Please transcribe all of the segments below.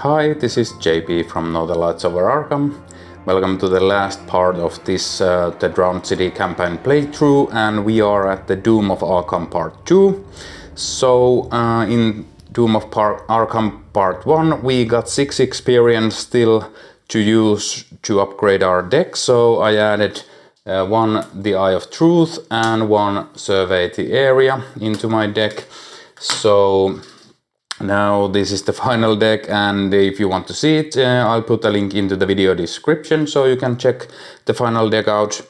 Hi, this is JP from Northern Lights over Arkham. Welcome to the last part of this the Drowned City campaign playthrough, and we are at the Doom of Arkham Part 2. So in Doom of Arkham Part 1 we got 6 experience still to use to upgrade our deck, so I added one the Eye of Truth and one Survey the Area into my deck. So now this is the final deck, and if you want to see it, I'll put a link into the video description so you can check the final deck out.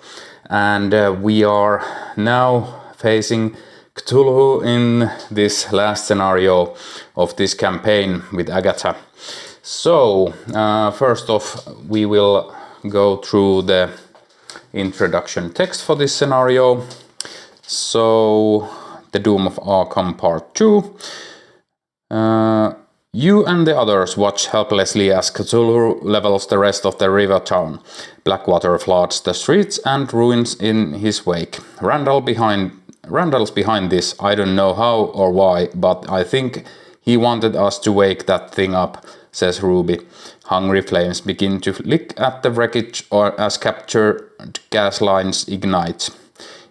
And we are now facing Cthulhu in this last scenario of this campaign with Agatha. So first off we will go through the introduction text for this scenario. So the Doom of Arkham Part 2. You and the others watch helplessly as Cthulhu levels the rest of the river town. Blackwater floods the streets and ruins in his wake. Randall's behind this. I don't know how or why, but I think he wanted us to wake that thing up, says Ruby. Hungry flames begin to lick at the wreckage as captured gas lines ignite,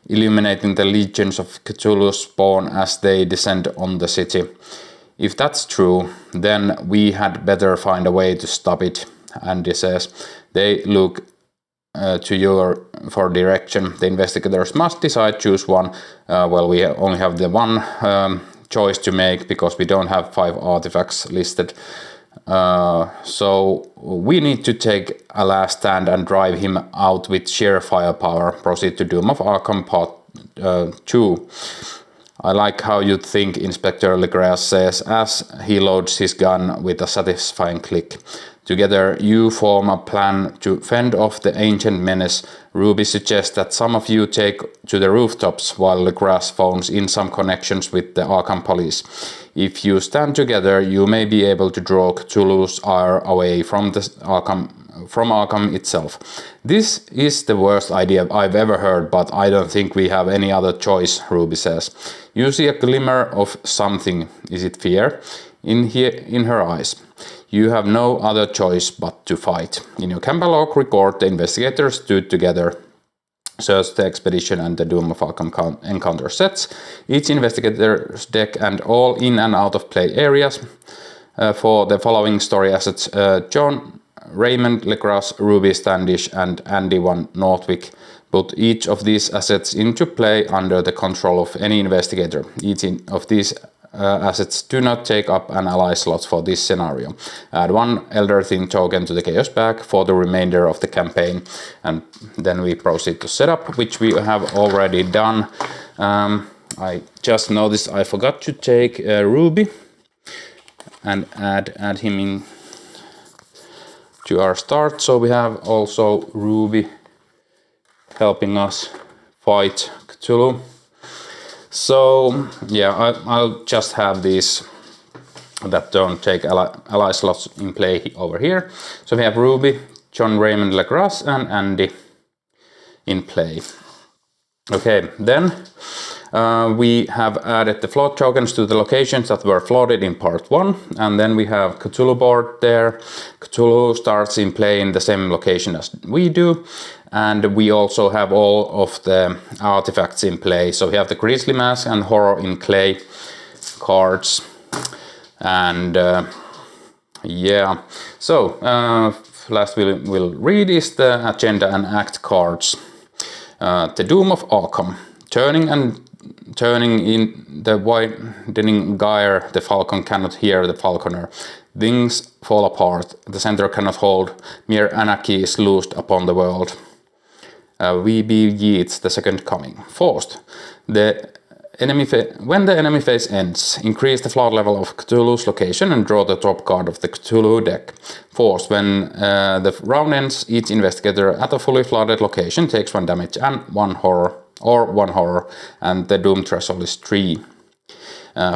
illuminating the legions of Cthulhu's spawn as they descend on the city. If that's true, then we had better find a way to stop it, Andy says. They look to you for direction. The investigators must decide, choose one. Well, we only have the one choice to make because we don't have 5 artifacts listed. So we need to take a last stand and drive him out with sheer firepower. Proceed to Doom of Arkham Part 2. I like how you think, Inspector Legras says as he loads his gun with a satisfying click. Together you form a plan to fend off the ancient menace. Ruby suggests that some of you take to the rooftops while Legras phones in some connections with the Arkham police. If you stand together, you may be able to draw Cthulhu's ire away from Arkham itself. This is the worst idea I've ever heard, but I don't think we have any other choice, Ruby says. You see a glimmer of something. Is it fear? In her eyes. You have no other choice but to fight. In your Campbell Log record, the investigators stood together, searched the expedition and the Doom of Arkham encounter sets, each investigator's deck and all in and out of play areas for the following story assets: John, Raymond, Legras, Ruby Standish and Andy Van Northwick. Put each of these assets into play under the control of any investigator. Each of these assets do not take up an ally slot for this scenario. Add 1 Elder Thing token to the Chaos bag for the remainder of the campaign, and then we proceed to setup, which we have already done. I just noticed I forgot to take Ruby and add him in to our start, so we have also Ruby helping us fight Cthulhu. So yeah, I'll just have these that don't take ally slots in play over here. So we have Ruby, John, Raymond, Legras and Andy in play. Okay, then we have added the flood tokens to the locations that were flooded in Part 1, and then we have Cthulhu board there. Cthulhu starts in play in the same location as we do, and we also have all of the artifacts in play. So we have the Grizzly Mask and Horror in Clay cards, and yeah. So last we'll read is the agenda and act cards. The Doom of Arkham. Turning in the widening gyre, the falcon cannot hear the falconer. Things fall apart, the center cannot hold, mere anarchy is loosed upon the world. V.B. Yeats, The Second Coming. Forced. When the enemy phase ends, increase the flood level of Cthulhu's location and draw the top card of the Cthulhu deck. Forced. When the round ends, each investigator at a fully flooded location takes 1 damage and 1 horror, and the doom threshold is 3.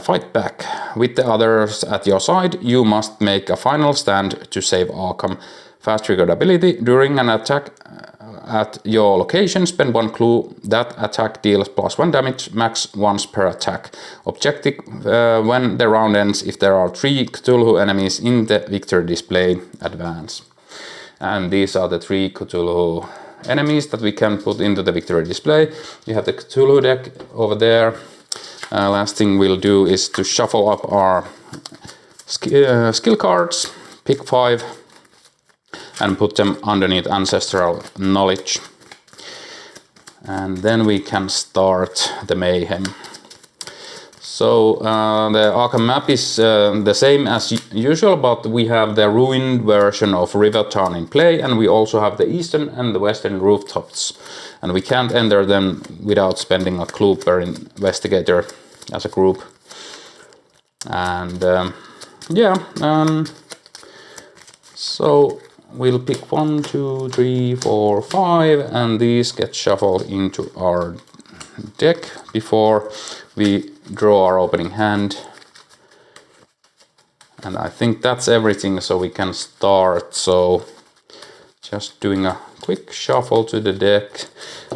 Fight back. With the others at your side, you must make a final stand to save Arkham. Fast triggered ability. During an attack at your location, spend 1 clue. That attack deals +1 damage, max once per attack. Objective when the round ends, if there are 3 Cthulhu enemies in the victory display, advance. And these are the 3 Cthulhu enemies that we can put into the victory display. We have the Cthulhu deck over there. Last thing we'll do is to shuffle up our skill cards, pick 5, and put them underneath Ancestral Knowledge. And then we can start the mayhem. So the Arkham map is the same as usual, but we have the ruined version of River Town in play, and we also have the eastern and the western rooftops. And we can't enter them without spending a clue per investigator as a group. And so we'll pick 1, 2, 3, 4, 5, and these get shuffled into our deck before we draw our opening hand. And I think that's everything, so we can start. So just doing a quick shuffle to the deck.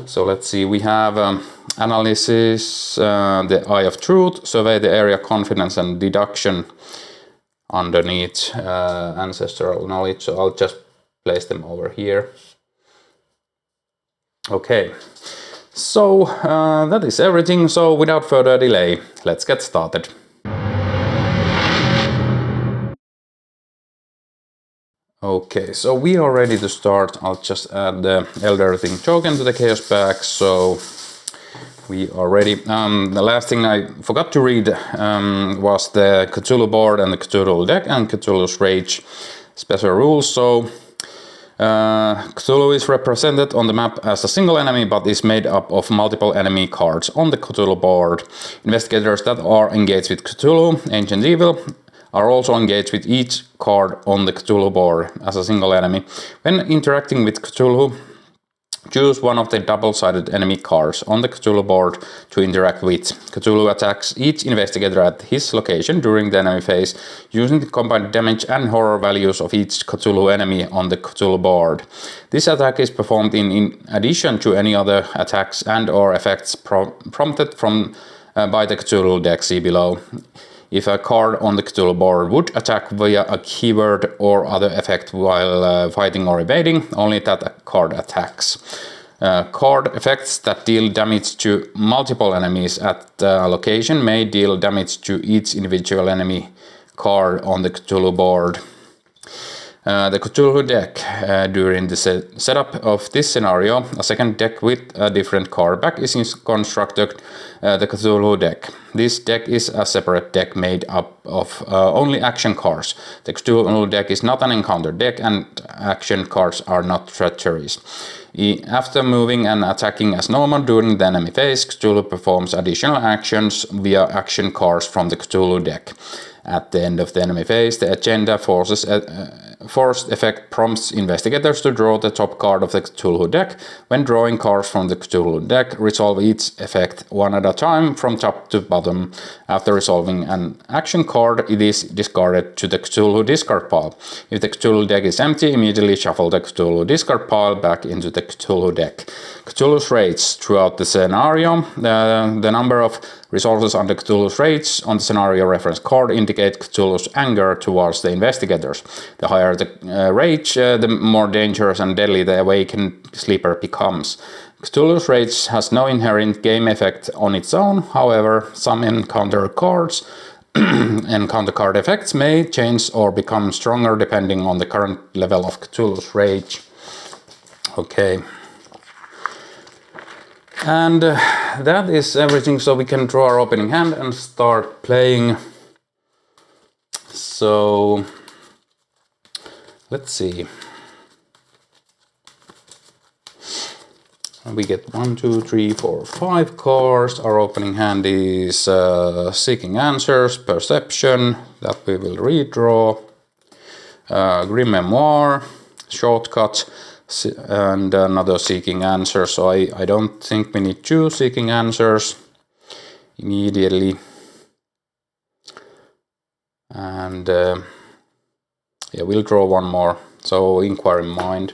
So let's see, we have analysis, the Eye of Truth, survey the area, confidence and deduction underneath Ancestral Knowledge. So I'll just place them over here. Okay, so that is everything. So without further delay, let's get started. Okay, so we are ready to start. I'll just add the Elder Thing token to the Chaos Pack, so we are ready. The last thing I forgot to read was the Cthulhu board and the Cthulhu deck and Cthulhu's Rage special rules. So Cthulhu is represented on the map as a single enemy, but is made up of multiple enemy cards on the Cthulhu board. Investigators that are engaged with Cthulhu, Ancient Evil, are also engaged with each card on the Cthulhu board as a single enemy. When interacting with Cthulhu, choose one of the double-sided enemy cards on the Cthulhu board to interact with. Cthulhu attacks each investigator at his location during the enemy phase, using the combined damage and horror values of each Cthulhu enemy on the Cthulhu board. This attack is performed in addition to any other attacks and or effects prompted by the Cthulhu deck, see below. If a card on the Cthulhu board would attack via a keyword or other effect while fighting or evading, only that card attacks. Card effects that deal damage to multiple enemies at a location may deal damage to each individual enemy card on the Cthulhu board. The Cthulhu deck. During the setup of this scenario, a second deck with a different card back is constructed, the Cthulhu deck. This deck is a separate deck made up of only action cards. The Cthulhu deck is not an encounter deck, and action cards are not treacheries. After moving and attacking as normal during the enemy phase, Cthulhu performs additional actions via action cards from the Cthulhu deck. At the end of the enemy phase, the agenda force effect prompts investigators to draw the top card of the Cthulhu deck. When drawing cards from the Cthulhu deck, resolve each effect one at a time from top to bottom. After resolving an action card, it is discarded to the Cthulhu discard pile. If the Cthulhu deck is empty, immediately shuffle the Cthulhu discard pile back into the Cthulhu deck. Cthulhu's Rage. Throughout the scenario, the number of resources under Cthulhu's Rage on the scenario reference card indicate Cthulhu's anger towards the investigators. The higher the rage, the more dangerous and deadly the awakened sleeper becomes. Cthulhu's Rage has no inherent game effect on its own. However, some encounter cards encounter card effects may change or become stronger depending on the current level of Cthulhu's Rage. Okay. And that is everything, so we can draw our opening hand and start playing. So let's see. We get 1, 2, 3, 4, 5 cards. Our opening hand is Seeking Answers, Perception, that we will redraw, Grim Memoir, Shortcut, and another Seeking Answers. So I don't think we need 2 Seeking Answers immediately. And Yeah, we'll draw one more. So Inquiring Mind.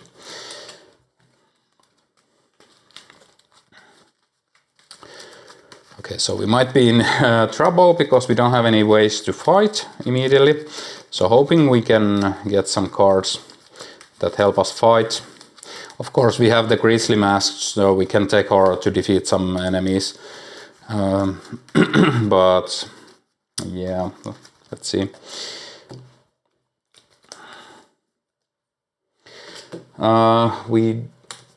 Okay, so we might be in trouble because we don't have any ways to fight immediately. So hoping we can get some cards that help us fight. Of course, we have the Grizzly Mask, so we can take horror to defeat some enemies. But yeah, let's see. We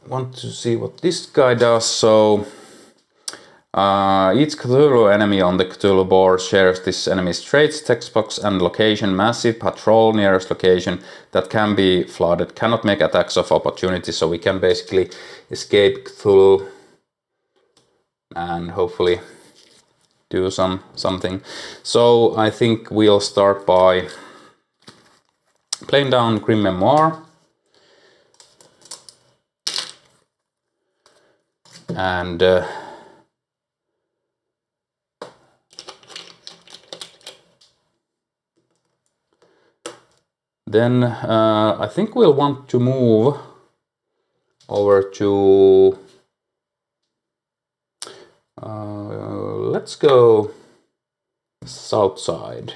want to see what this guy does. So each Cthulhu enemy on the Cthulhu board shares this enemy's traits, text box, and location. Massive patrol nearest location that can be flooded. Cannot make attacks of opportunity, so we can basically escape Cthulhu and hopefully do something. So I think we'll start by playing down Grim Memoir. And then I think we'll want to move over to let's go south side.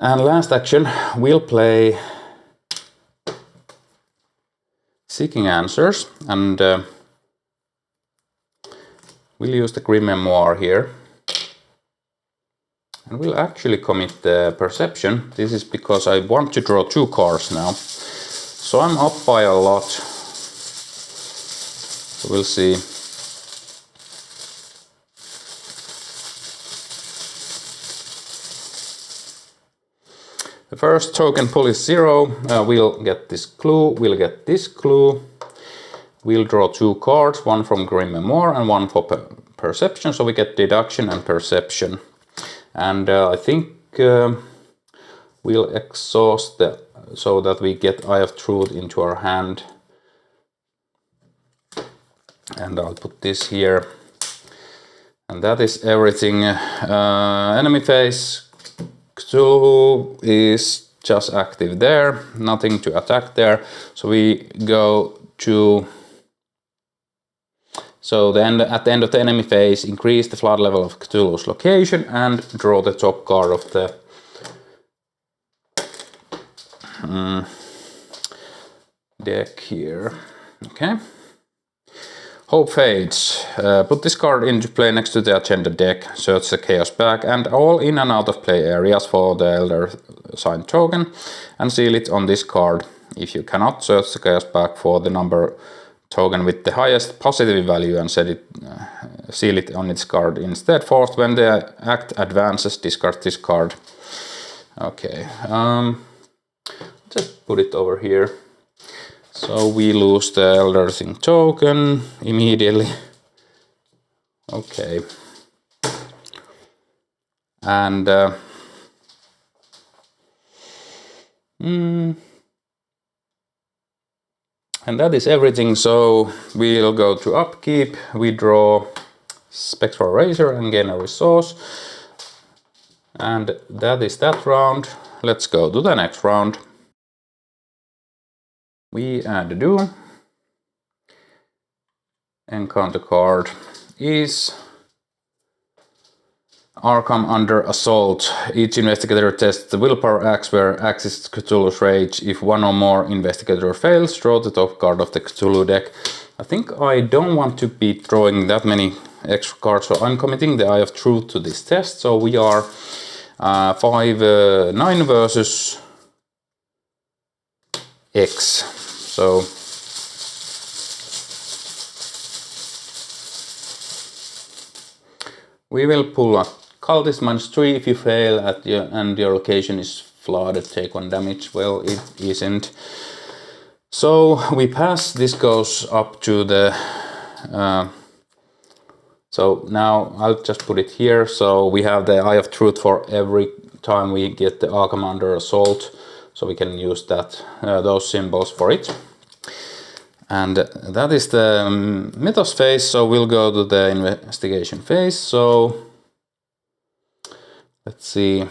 And last action, we'll play Seeking Answers, and we'll use the Grim Memoir here. And we'll actually commit the Perception. This is because I want to draw 2 cards now. So I'm up by a lot. So we'll see. The first token pull is 0. We'll get this clue. We'll get this clue. We'll draw 2 cards, one from Grim Memoir and one for Perception. So we get Deduction and Perception. And I think we'll exhaust so that we get Eye of Truth into our hand. And I'll put this here. And that is everything. Enemy phase. Cthulhu is just active there, nothing to attack there. So we go to, so then at the end of the enemy phase, increase the flood level of Cthulhu's location and draw the top card of the deck here. Okay. Hope fades. Put this card into play next to the agenda deck, search the chaos bag and all in and out of play areas for the Elder Sign token and seal it on this card. If you cannot, search the chaos bag for the number token with the highest positive value and seal it on its card instead. Fourth, when the act advances, discard this card. Okay, just put it over here. So we lose the Elder Thing token immediately. Okay. And and that is everything. So we'll go to upkeep. We draw Spectral Razor and gain a resource. And that is that round. Let's go to the next round. We add a Doon. Encounter card is Arkham under assault. Each investigator tests the willpower axe where axe is Cthulhu's rage. If one or more investigator fails, draw the top card of the Cthulhu deck. I think I don't want to be drawing that many extra cards, so I'm committing the Eye of Truth to this test. So we are 5-9 versus X. So we will pull a Cultist -3 if you fail and your location is flooded, take 1 damage. Well, it isn't. So we pass, this goes up to the so now I'll just put it here. So we have the Eye of Truth for every time we get the Arkham under assault. So we can use that those symbols for it. And that is the mythos phase, so we'll go to the investigation phase. So let's see.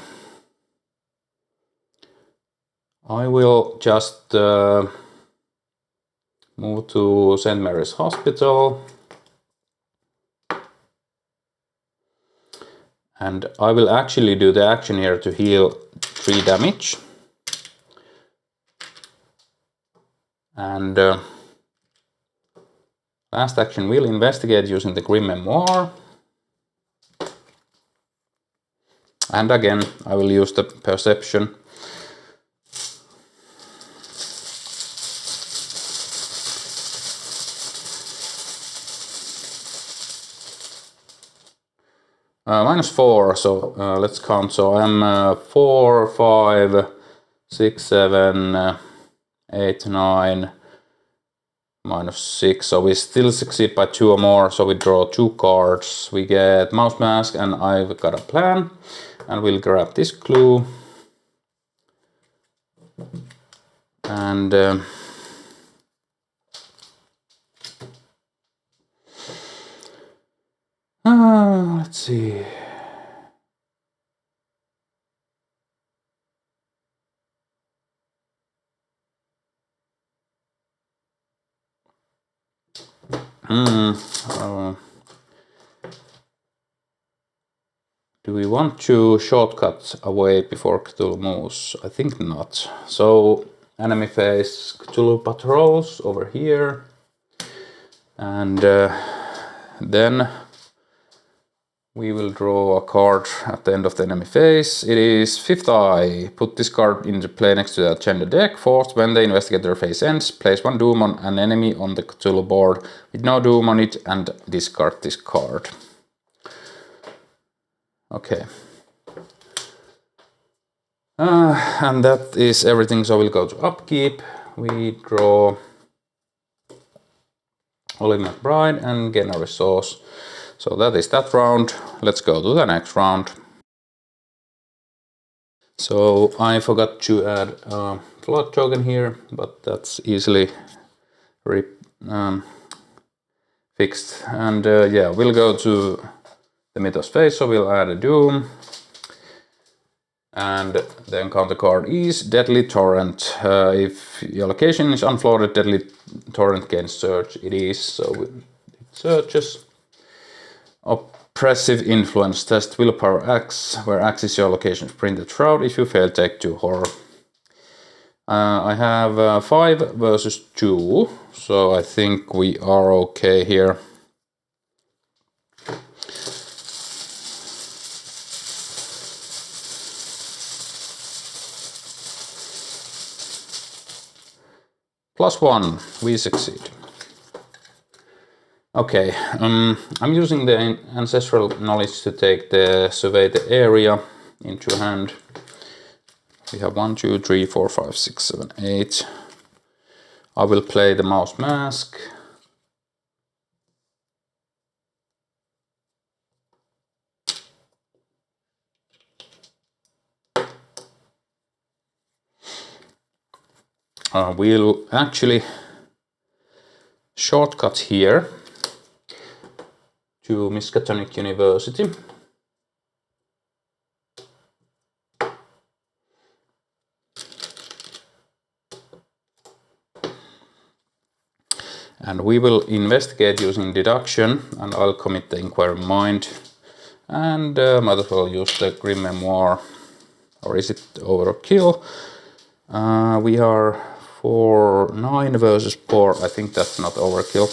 I will just move to St. Mary's Hospital. And I will actually do the action here to heal 3 damage. And last action will investigate using the Grim Memoir. And again, I will use the perception. -4, so let's count. So I'm 4, 5, 6, 7, 8, 9, -6. So we still succeed by 2 or more. So we draw 2 cards. We get Mouse Mask, and I've got a plan. And we'll grab this clue. And let's see. Do we want to shortcut away before Cthulhu moves? I think not. So enemy phase Cthulhu patrols over here. And then we will draw a card at the end of the enemy phase. It is 5th Eye. Put this card into play next to the agenda deck. 4th, when the investigator phase ends, place 1 Doom on an enemy on the Cthulhu board with no Doom on it and discard this card. Okay. And that is everything, so we'll go to upkeep. We draw Holy McBride and gain a resource. So that is that round. Let's go to the next round. So I forgot to add a flood token here, but that's easily fixed. And yeah, we'll go to the mythos phase, so we'll add a Doom. And the encounter card is Deadly Torrent. If your location is unflooded, Deadly Torrent gains search. It is, so it searches. Oppressive Influence. Test Willpower X, where X is your location's printed shroud. If you fail, take 2 horror. I have 5 versus 2, so I think we are okay here. +1, we succeed. Okay, I'm using the ancestral knowledge to take the survey the area into hand. We have 1, 2, 3, 4, 5, 6, 7, 8. I will play the Mouse Mask. We'll actually shortcut here to Miskatonic University. And we will investigate using deduction, and I'll commit the Inquiry Mind. And might as well use the Grim Memoir. Or is it overkill? We are 4, 9 versus 4. I think that's not overkill.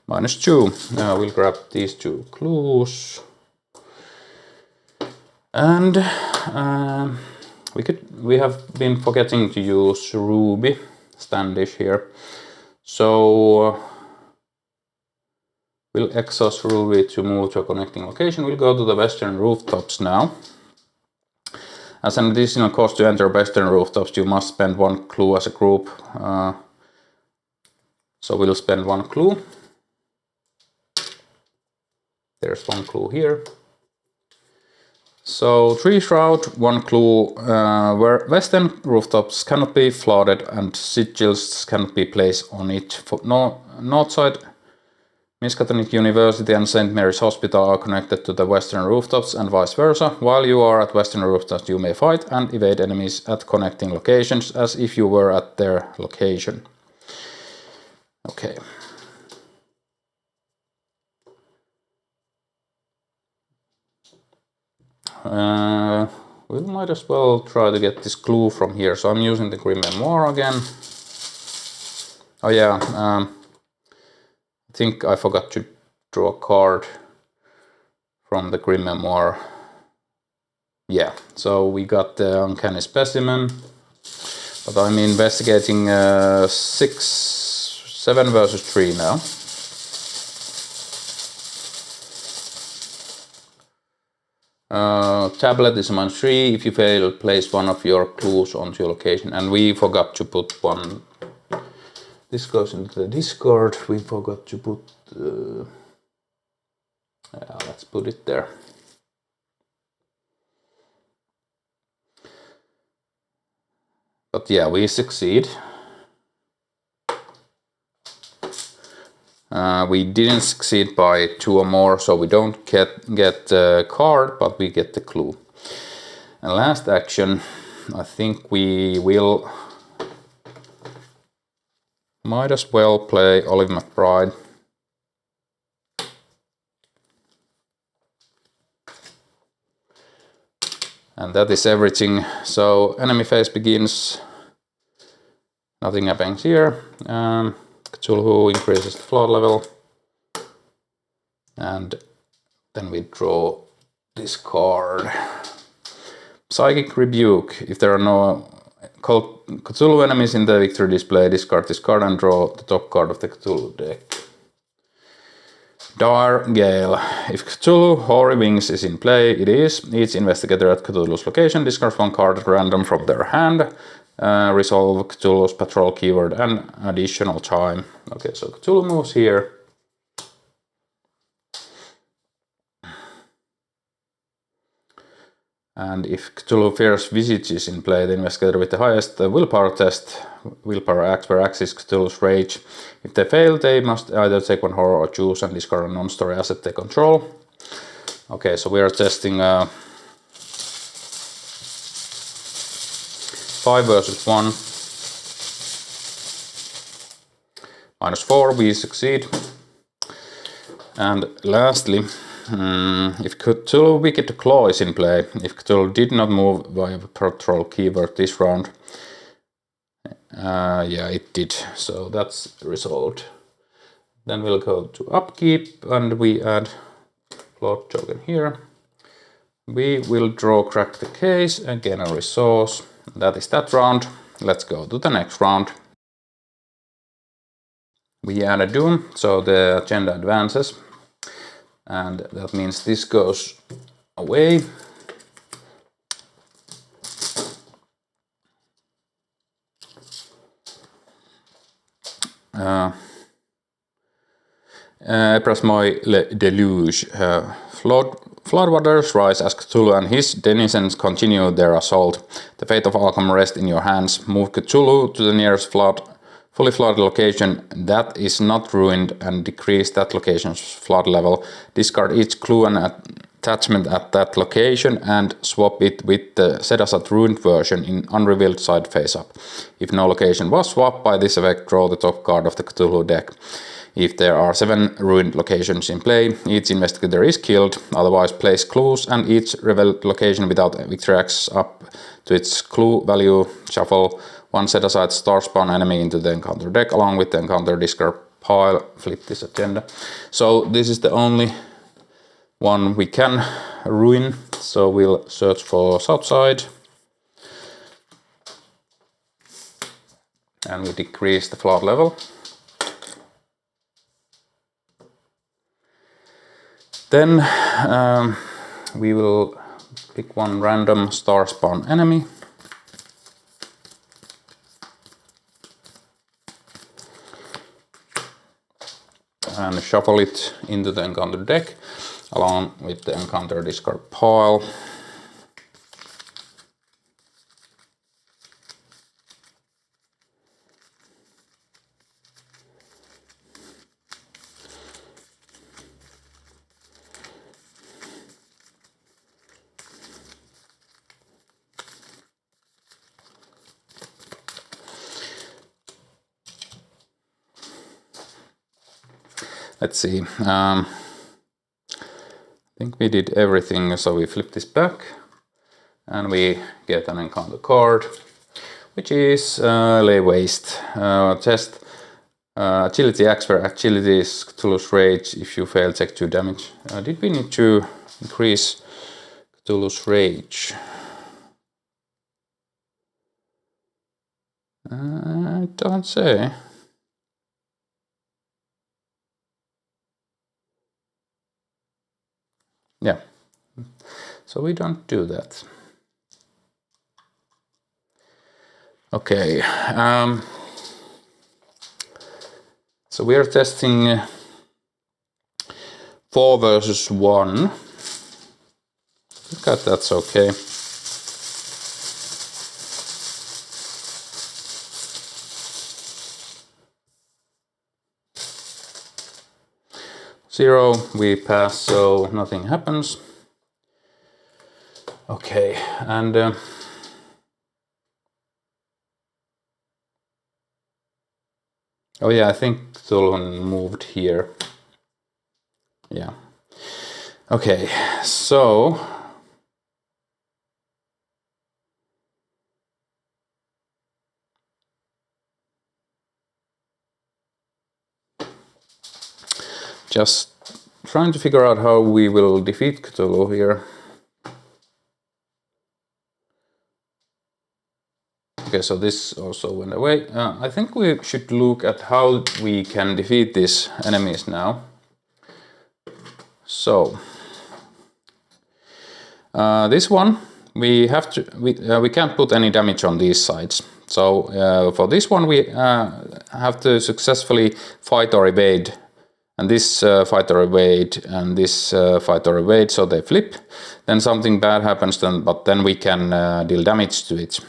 -2. We'll grab these 2 clues. And we have been forgetting to use Ruby Standish here. So we'll exhaust Ruby to move to a connecting location. We'll go to the Western Rooftops now. As an additional cost to enter Western Rooftops, you must spend 1 clue as a group. So we'll spend 1 clue. There's 1 clue here. So 3 shroud, 1 clue, where western rooftops cannot be flooded and sigils cannot be placed on it. For north side, Miskatonic University and St. Mary's Hospital are connected to the western rooftops and vice versa. While you are at western rooftops, you may fight and evade enemies at connecting locations as if you were at their location. Okay. We might as well try to get this clue from here. So I'm using the Grim Memoir again. Oh yeah, I think I forgot to draw a card from the Grim Memoir. Yeah, so we got the Uncanny Specimen, but I'm investigating 7 versus 3 now. Tablet is -3. If you fail, place one of your clues onto your location. And we forgot to put one. This goes into the Discord. We forgot to put. Let's put it there. But yeah, we succeed. We didn't succeed by 2 or more, so we don't get the card, but we get the clue. And last action, I think we will might as well play Olive McBride. And that is everything. So enemy phase begins. Nothing happens here. Cthulhu increases the floor level. And then we draw this card. Psychic Rebuke. If there are no Cthulhu enemies in the victory display, discard this card and draw the top card of the Cthulhu deck. Dire Gale. If Cthulhu Hoary Wings is in play, it is. Each investigator at Cthulhu's location discards 1 card at random from their hand. Resolve Cthulhu's patrol keyword and additional time. Okay, so Cthulhu moves here. And if Cthulhu Fierce Visage is in play, the investigator with the highest willpower test, willpower X, where X is Cthulhu's rage. If they fail, they must either take 1 horror or choose and discard a non-story asset they control. Okay, so we are testing 5 versus 1. -4, we succeed. And lastly, if Cthulhu Wicked Claw is in play, if Cthulhu did not move via patrol keyword this round, yeah, it did, so that's resolved. Then we'll go to upkeep and we add plot token here. We will draw Crack the Case and gain a resource. That is that round. Let's go to the next round. We add a Doom, so the agenda advances. And that means this goes away. Prasmoi Le Deluge. Floodwaters rise as Cthulhu and his denizens continue their assault. The fate of Arkham rests in your hands. Move Cthulhu to the nearest fully flooded location that is not ruined and decrease that location's flood level. Discard each clue and attachment at that location and swap it with the set aside ruined version in unrevealed side face up. If no location was swapped by this effect, draw the top card of the Cthulhu deck. If there are 7 ruined locations in play, each investigator is killed, otherwise place clues and each revealed location without victory X up to its clue value, shuffle 1 set aside star spawn enemy into the encounter deck along with the encounter discard pile, flip this agenda. So this is the only one we can ruin, so we'll search for south side. And we decrease the flood level. Then we will pick 1 random star spawn enemy. And shuffle it into the encounter deck along with the encounter discard pile. Let's see. I think we did everything, so we flip this back and we get an encounter card, which is lay waste. Test agility X, where agility is Cthulhu's rage. If you fail, take 2 damage. Did we need to increase Cthulhu's rage? I don't say. Yeah, so we don't do that. Okay, so we are testing 4 versus 1. I think that's okay. Zero, we pass, so nothing happens. Okay, and oh yeah, I think Cthulhu moved here. Yeah. Okay, so just trying to figure out how we will defeat Cthulhu here. Okay, so this also went away. I think we should look at how we can defeat these enemies now. So this one we have to we can't put any damage on these sides. So for this one we have to successfully fight or evade, and this fight or evade, and this fight or evade. So they flip. Then something bad happens, but then we can deal damage to it.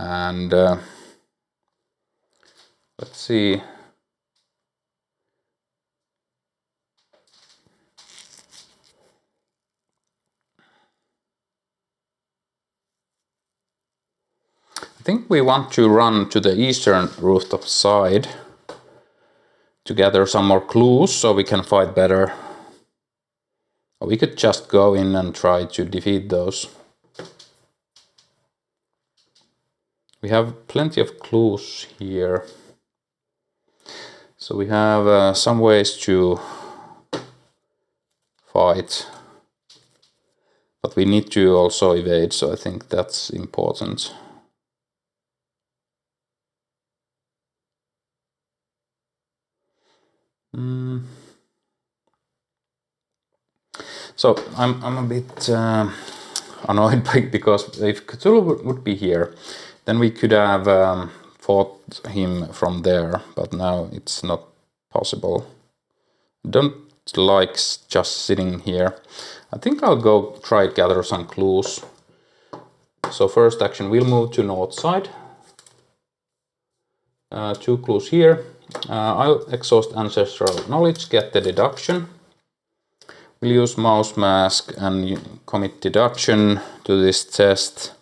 And let's see. I think we want to run to the eastern rooftop side to gather some more clues so we can fight better. Or we could just go in and try to defeat those. We have plenty of clues here. So we have some ways to fight. But we need to also evade, so I think that's important. So I'm a bit annoyed because if Cthulhu would be here, then we could have fought him from there, but now it's not possible. I don't like just sitting here. I think I'll go try to gather some clues. So first action, we'll move to north side. 2 clues here. I'll exhaust ancestral knowledge, get the deduction. We'll use mouse mask and commit deduction to this test.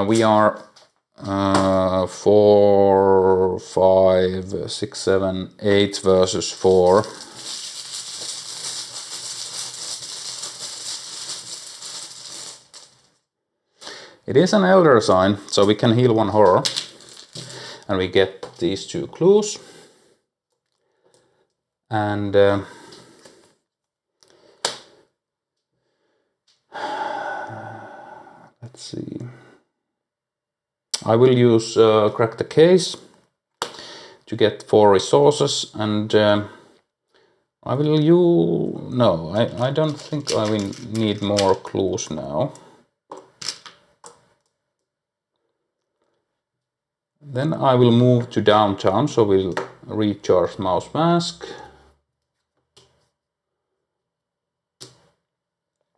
We are 4, 5, 6, 7, 8 versus 4. It is an elder sign, so we can heal 1 horror. And we get these 2 clues. And let's see. I will use crack the case to get 4 resources, and I will use... No, I don't think I will need more clues now. Then I will move to downtown, so we'll recharge mouse mask.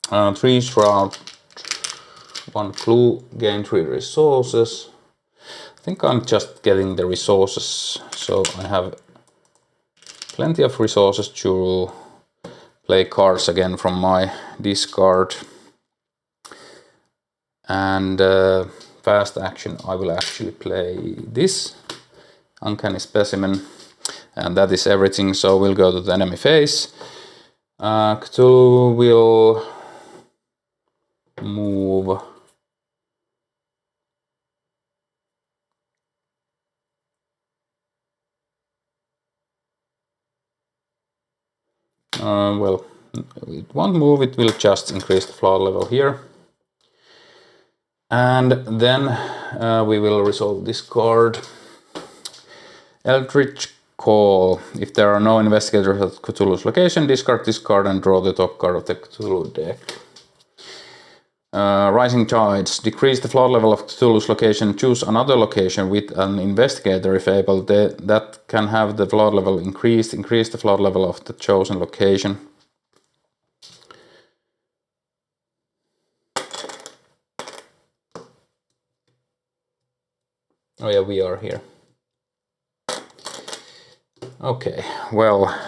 3 shroud, 1 clue, gain 3 resources. I think I'm just getting the resources, so I have plenty of resources to play cards again from my discard. And fast action, I will actually play this Uncanny Specimen, and that is everything. So we'll go to the enemy phase. Cthulhu will move well, it won't move, it will just increase the floor level here. And then we will resolve this card. Eldritch Call. If there are no investigators at Cthulhu's location, discard this card and draw the top card of the Cthulhu deck. Rising Tides. Decrease the floor level of Cthulhu's location. Choose another location with an investigator if able. That can have the floor level increased. Increase the floor level of the chosen location. Oh yeah, we are here. Okay, well.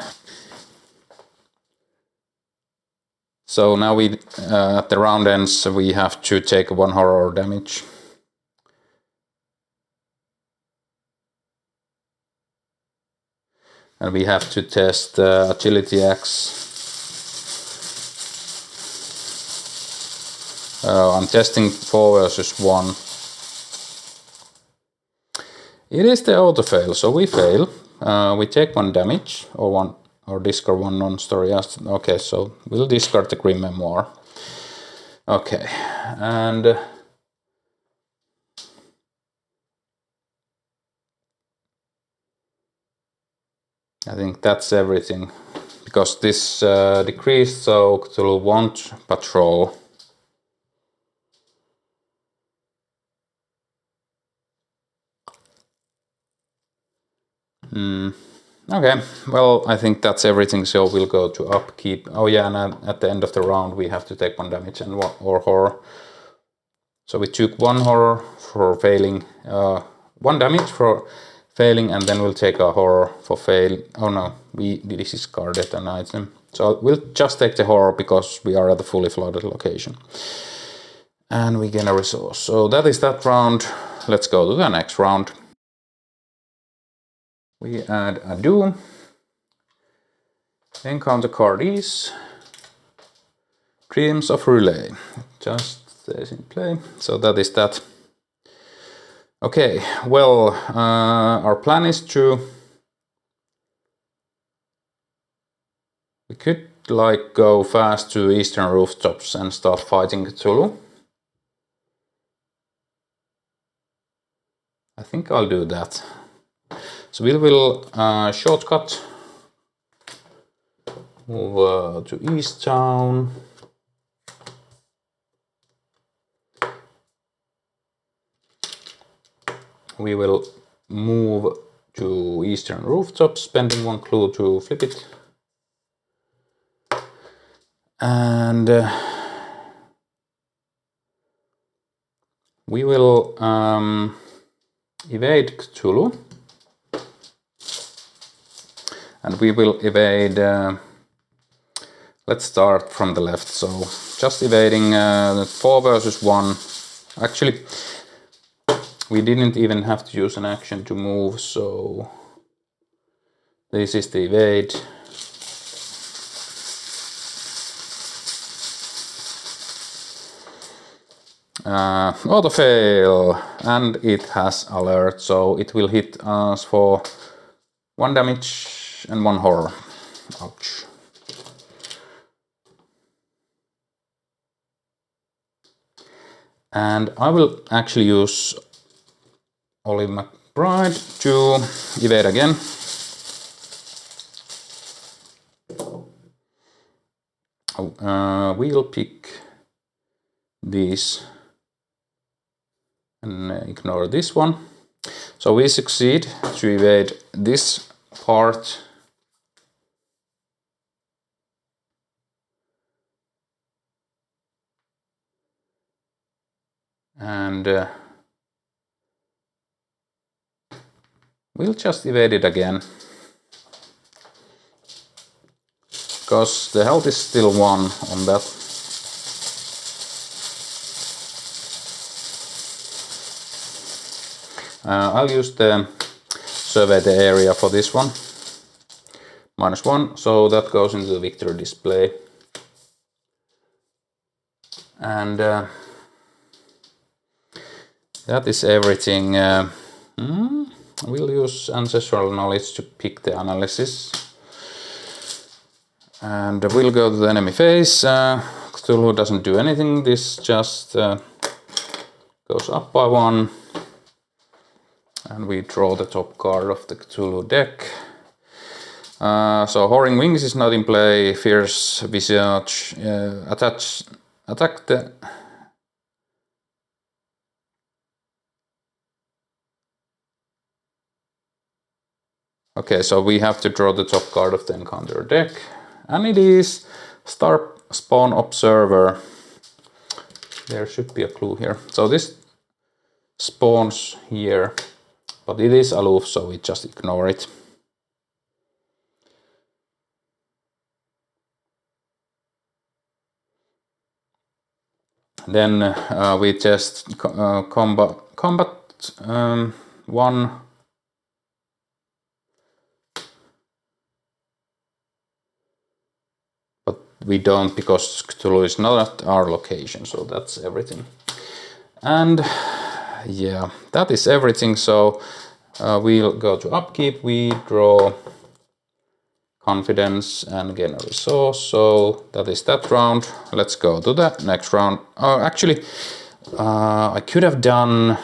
So now we, at the round ends, we have to take 1 horror damage. And we have to test Agility X. I'm testing 4 versus 1. It is the auto fail, so we fail. We take 1 damage, or discard 1 non-story. Okay, so we'll discard the Grim Memoir. Okay, and I think that's everything, because this decreased, so Cthulhu won't patrol. Okay, well, I think that's everything, so we'll go to upkeep. Oh yeah, and at the end of the round we have to take 1 damage and or horror. So we took 1 horror for failing, 1 damage for failing, and then we'll take a horror for fail. Oh no, we discarded an item. So we'll just take the horror because we are at a fully flooded location. And we gain a resource. So that is that round. Let's go to the next round. We add a Doom. Encounter card is Dreams of Relay. Just stays in play. So that is that. Okay, well, our plan is to... We could like go fast to Eastern Rooftops and start fighting Cthulhu. I think I'll do that. So we will shortcut, move to East Town. We will move to Eastern Rooftops, spending 1 clue to flip it. And we will evade Cthulhu. And we will evade, let's start from the left, so just evading 4 versus 1. Actually, we didn't even have to use an action to move, so this is the evade. Auto fail, and it has alert, so it will hit us for 1 damage and 1 horror. Ouch. And I will actually use Olive McBride to evade again. We'll pick these and ignore this one. So we succeed to evade this part. And we'll just evade it again. because the health is still 1 on that. I'll use the survey the area for this one. -1, so that goes into the victory display. And that is everything. We'll use ancestral knowledge to pick the analysis. And we'll go to the enemy phase. Cthulhu doesn't do anything, this just goes up by 1. And we draw the top card of the Cthulhu deck. So Whoring Wings is not in play. Fierce Visage attack the... Okay, so we have to draw the top card of the encounter deck. And it is Star Spawn Observer. There should be a clue here. So this spawns here, but it is aloof, so we just ignore it. Then we test combat 1. But we don't, because Cthulhu is not at our location, so that's everything. And yeah, that is everything. So we'll go to upkeep, we draw confidence and gain a resource, so that is that round. Let's go to the next round. Actually, I could have done,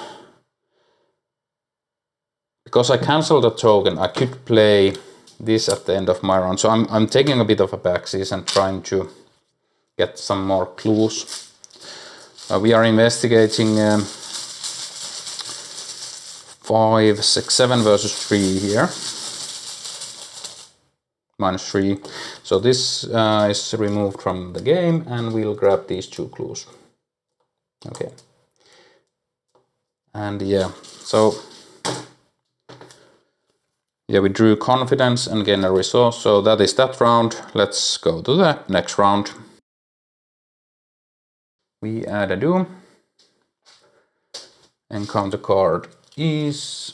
because I cancelled a token, I could play this at the end of my round. So I'm taking a bit of a backseat and trying to get some more clues. We are investigating 5, 6, 7 versus 3 here. -3. So this is removed from the game, and we'll grab these 2 clues. Okay. And yeah, so yeah, we drew confidence and gain a resource, so that is that round. Let's go to the next round. We add a Doom. Encounter card is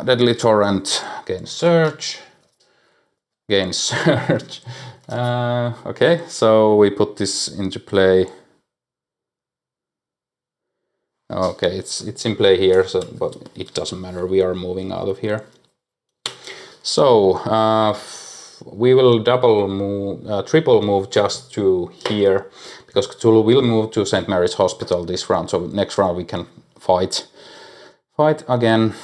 Deadly Torrent, gain search. Gain search. Okay, so we put this into play. Okay, it's in play here, so but it doesn't matter. We are moving out of here. So we will triple move just to here, because Cthulhu will move to St. Mary's Hospital this round. So next round we can fight again.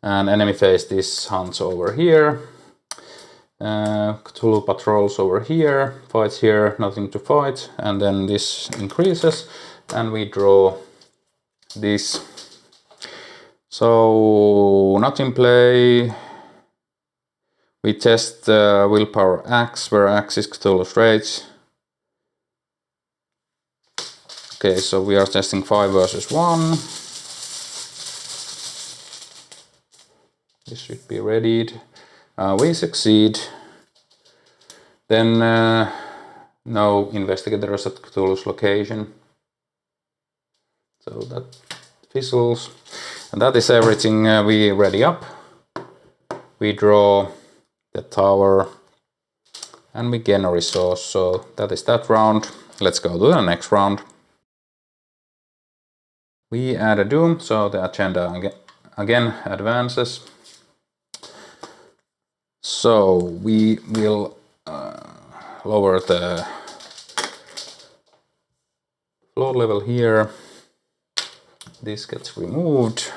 And enemy phase, this hunts over here. Cthulhu patrols over here, fights here, nothing to fight, and then this increases, and we draw this. So not in play. We test willpower X, where X is Cthulhu's rage. Okay, so we are testing 5 versus 1. This should be readied. We succeed. Then no investigators at Cthulhu's location. So that fizzles. And that is everything. We ready up. We draw the tower. And we gain a resource. So that is that round. Let's go to the next round. We add a Doom, so the agenda again advances. So we will lower the floor level here. This gets removed.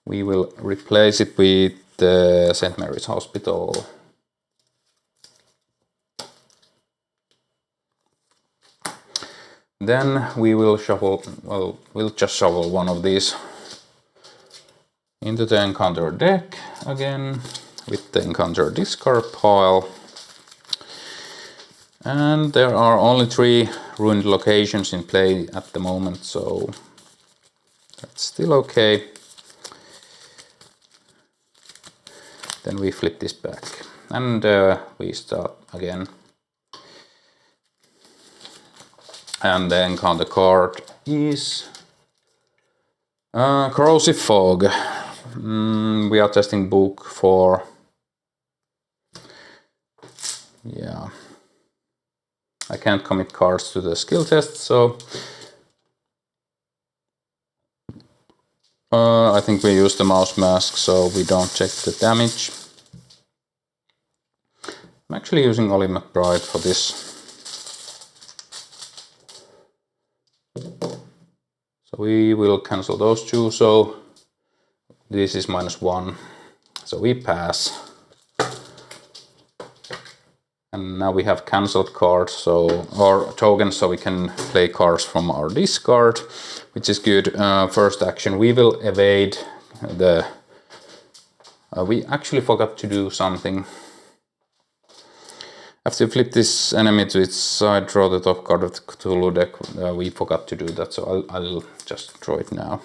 We will replace it with the St. Mary's Hospital. Then we will shuffle, well, we'll just shuffle one of these into the encounter deck again with the encounter discard pile. And there are only 3 ruined locations in play at the moment, so that's still okay. Then we flip this back and we start again. And the encounter card is Corrosive Fog. We are testing book for, yeah, I can't commit cards to the skill test, so I think we use the mouse mask so we don't check the damage. I'm actually using Ollie McBride for this. So we will cancel those two, so this is -1. So we pass. And now we have cancelled cards, so or tokens, so we can play cards from our discard, which is good. First action, we will evade the. We actually forgot to do something. After you flip this enemy to its side, draw the top card of the Cthulhu deck. We forgot to do that, so I'll just draw it now.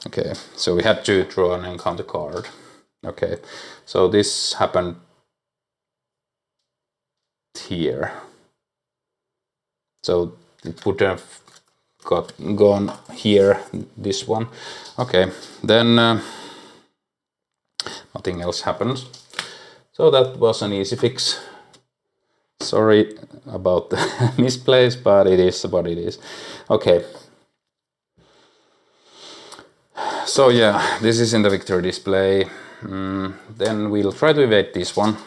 Okay, so we had to draw an encounter card. Okay, so this happened here. So it would have gone here, this one. Okay, then nothing else happens. So that was an easy fix. Sorry about the misplace, but it is what it is. Okay. So yeah, this is in the victory display. Then we'll try to evade this one.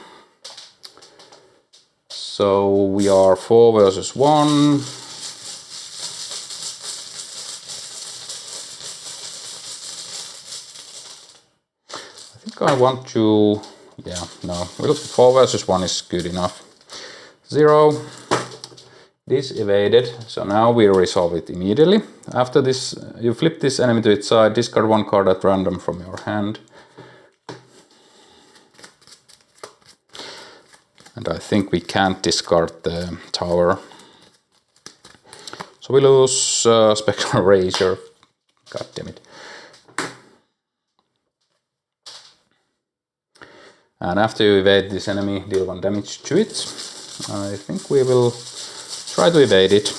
So we are 4 versus 1. I think I want to, yeah, no, well, 4 versus 1 is good enough. 0. This evaded, so now we resolve it immediately. After this, you flip this enemy to its side, discard 1 card at random from your hand. And I think we can't discard the tower. So we lose Spectral Razor. God damn it. And after you evade this enemy, deal 1 damage to it. I think we will try to evade it.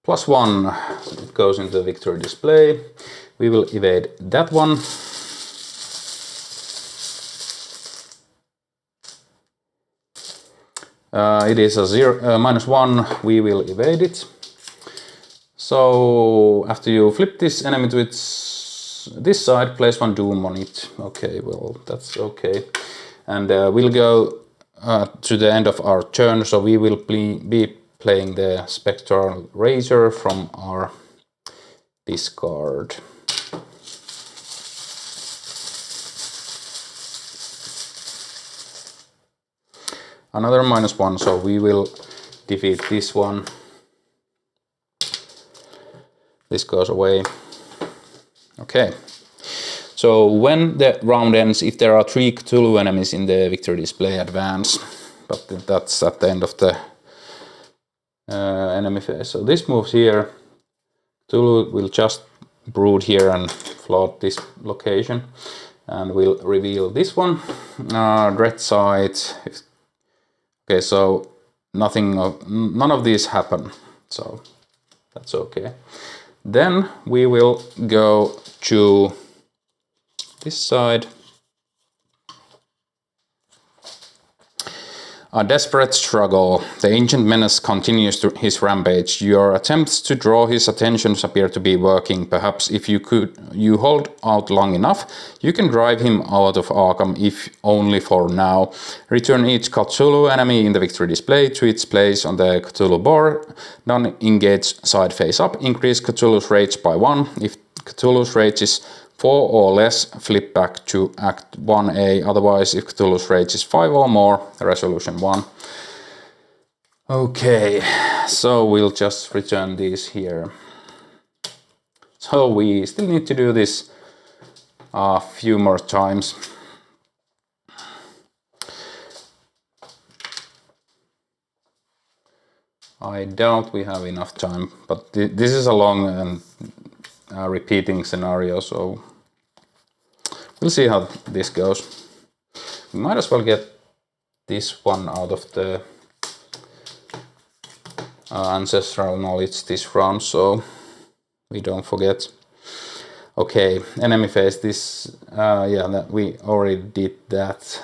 +1, it goes into the victory display. We will evade that one. It is a -1, we will evade it. So after you flip this enemy to this side, place 1 Doom on it. Okay, well, that's okay. And we'll go to the end of our turn, so we will be playing the Spectral Razor from our discard. Another -1, so we will defeat this one. This goes away. Okay. So when the round ends, if there are 3 Cthulhu enemies in the victory display, advance. But that's at the end of the enemy phase. So this moves here. Cthulhu will just brood here and float this location. And we'll reveal this one. Dread Sight. Okay, so none of these happen. So that's okay. Then we will go to this side. A desperate struggle. The ancient menace continues his rampage. Your attempts to draw his attention appear to be working. Perhaps if you hold out long enough, you can drive him out of Arkham, if only for now. Return each Cthulhu enemy in the victory display to its place on the Cthulhu board. Non-engage side face up. Increase Cthulhu's rage by 1. If Cthulhu's rage is 4 or less, flip back to Act 1A. Otherwise, if Cthulhu's rage is 5 or more, resolution 1. Okay, so we'll just return these here. So we still need to do this a few more times. I doubt we have enough time, but this is a long and repeating scenario, so we'll see how this goes. We might as well get this one out of the ancestral knowledge this round, so we don't forget. Okay, enemy phase. This, yeah, that we already did that.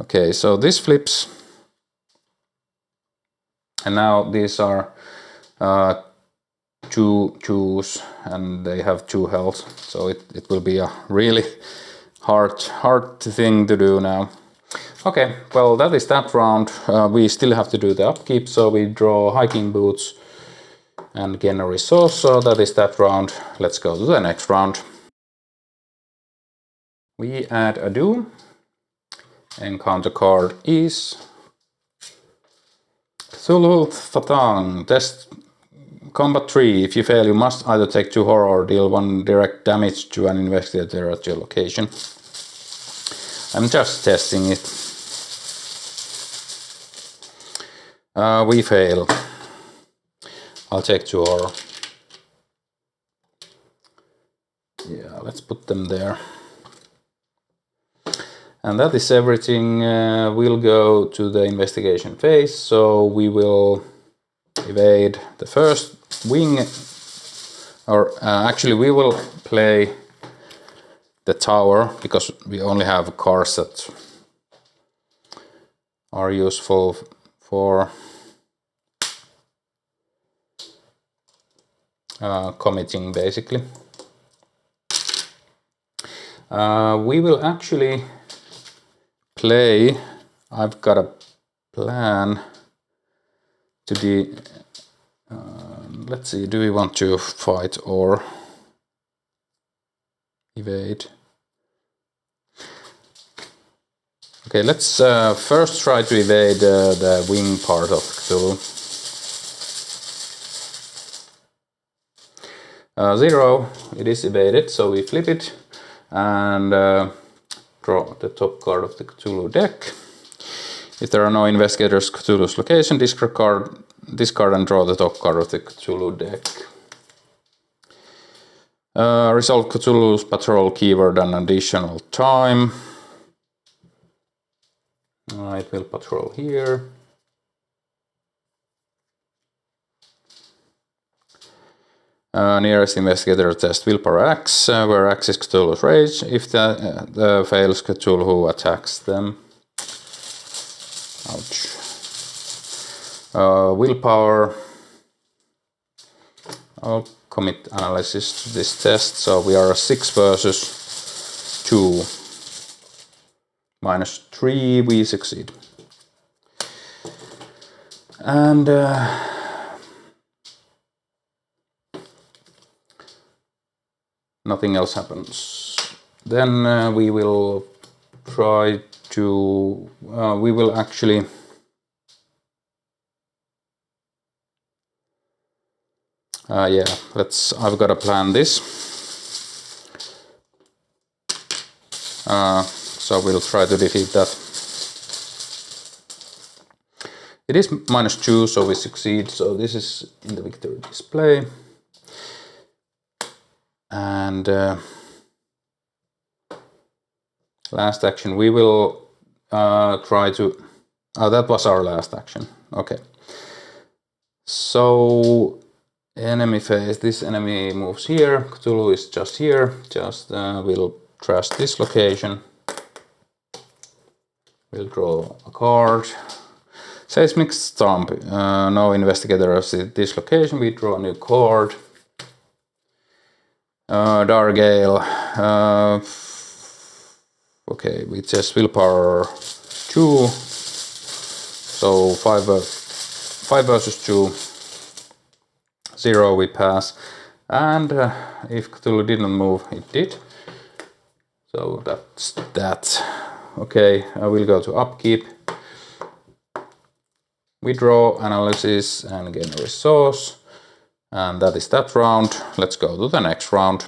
Okay, so this flips, and now these are 2 2s, and they have 2 health, so it will be a really hard thing to do now. Okay, well, that is that round. We still have to do the upkeep, so we draw hiking boots and gain a resource, so that is that round. Let's go to the next round. We add a Doom. Encounter card is Cthulhu Fatang. Test combat 3. If you fail, you must either take 2 horror or deal 1 direct damage to an investigator at your location. I'm just testing it. We fail. I'll take 2 horror. Yeah, let's put them there. And that is everything. We'll go to the investigation phase, so we will evade the first wing, or actually we will play the tower, because we only have cards that are useful for committing, basically. We will actually play, I've got a plan to let's see, do we want to fight or evade? Okay, let's first try to evade the wing part of Cthulhu. 0, it is evaded, so we flip it and draw the top card of the Cthulhu deck. If there are no investigators, Cthulhu's location, discard and draw the top card of the Cthulhu deck. Resolve Cthulhu's patrol keyword an additional time. It will patrol here. Nearest investigator test willpower X, where X is Cthulhu's rage. If the fails, Cthulhu attacks them. Ouch. Willpower. I'll commit analysis to this test. So we are 6 versus 2. -3, we succeed. And nothing else happens. Then we will try to, we will actually yeah, I've got to plan this. So we'll try to defeat that. It is -2, so we succeed. So this is in the victory display. And last action, we will try to... Oh, that was our last action. Okay. So, enemy phase. This enemy moves here. Cthulhu is just here. Just we'll trash this location. We'll draw a card. Seismic Stomp. No investigators at this location. We draw a new card. Dargale. Okay, we just willpower 2. So 5 versus 2. 0 we pass. And if Cthulhu didn't move, it did. So that's that. Okay, I will go to upkeep. We draw analysis and gain a resource. And that is that round. Let's go to the next round.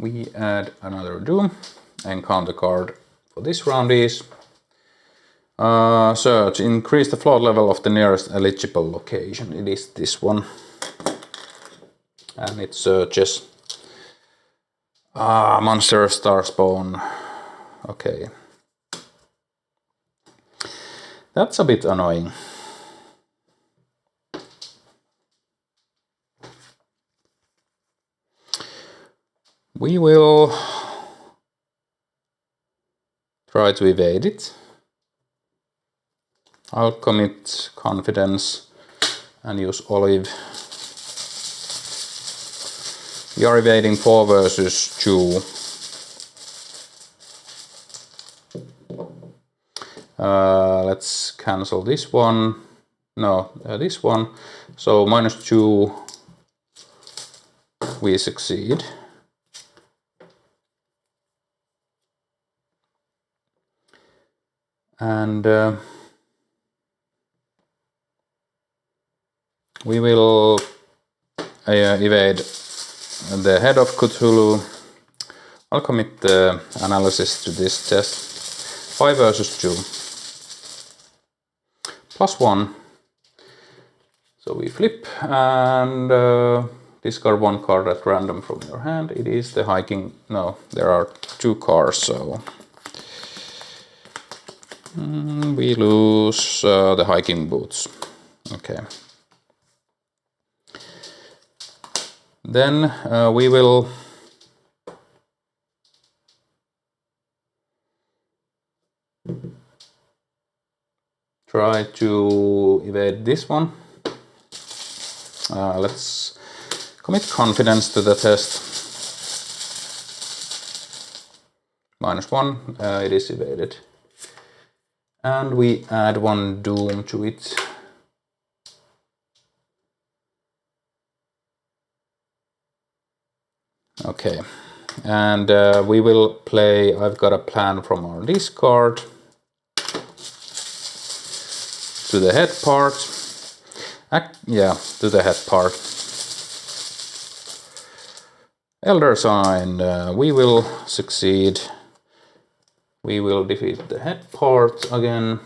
We add another Doom. Encounter card for this round is Search. Increase the floor level of the nearest eligible location. It is this one. And it searches. Monster star spawn. Okay. That's a bit annoying. We will try to evade it. I'll commit confidence and use olive. We are evading 4 versus 2. Let's cancel this one. No, this one. So -2, we succeed. And we will evade the head of Cthulhu. I'll commit the analysis to this test. 5 versus 2. +1. So we flip and discard 1 card at random from your hand. It is the hiking. No, there are 2 cards, so we lose the hiking boots. Okay. Then we will try to evade this one. Let's commit confidence to the test. -1, it is evaded. And we add 1 Doom to it. Okay, and we will play. I've got a plan from our discard to the head part. Yeah, to the head part. Elder Sign, we will succeed. We will defeat the head part again.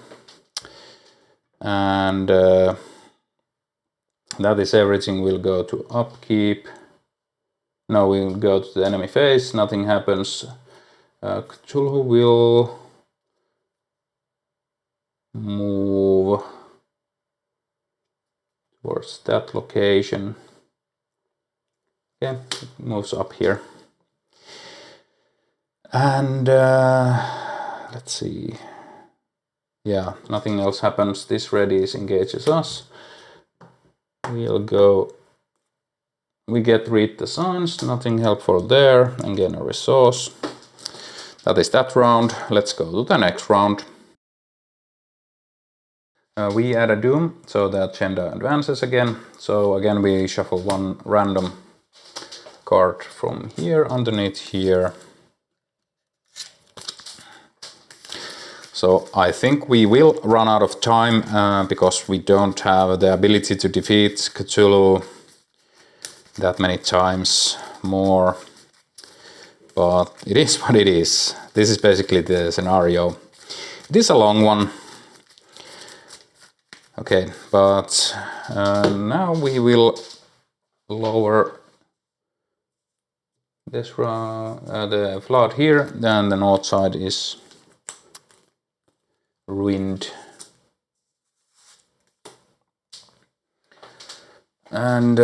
And that is everything. Will go to upkeep. No, we'll go to the enemy phase. Nothing happens. Cthulhu will move towards that location. Okay, it moves up here. And let's see. Yeah, nothing else happens. This red engages us. We'll go. We get read the signs. Nothing helpful there. And gain a resource. That is that round. Let's go to the next round. We add a Doom, so the agenda advances again. So again we shuffle 1 random card from here underneath here. So I think we will run out of time because we don't have the ability to defeat Cthulhu that many times more. But it is what it is. This is basically the scenario. It is a long one. Okay, but now we will lower this the flood here. Then the north side is ruined. And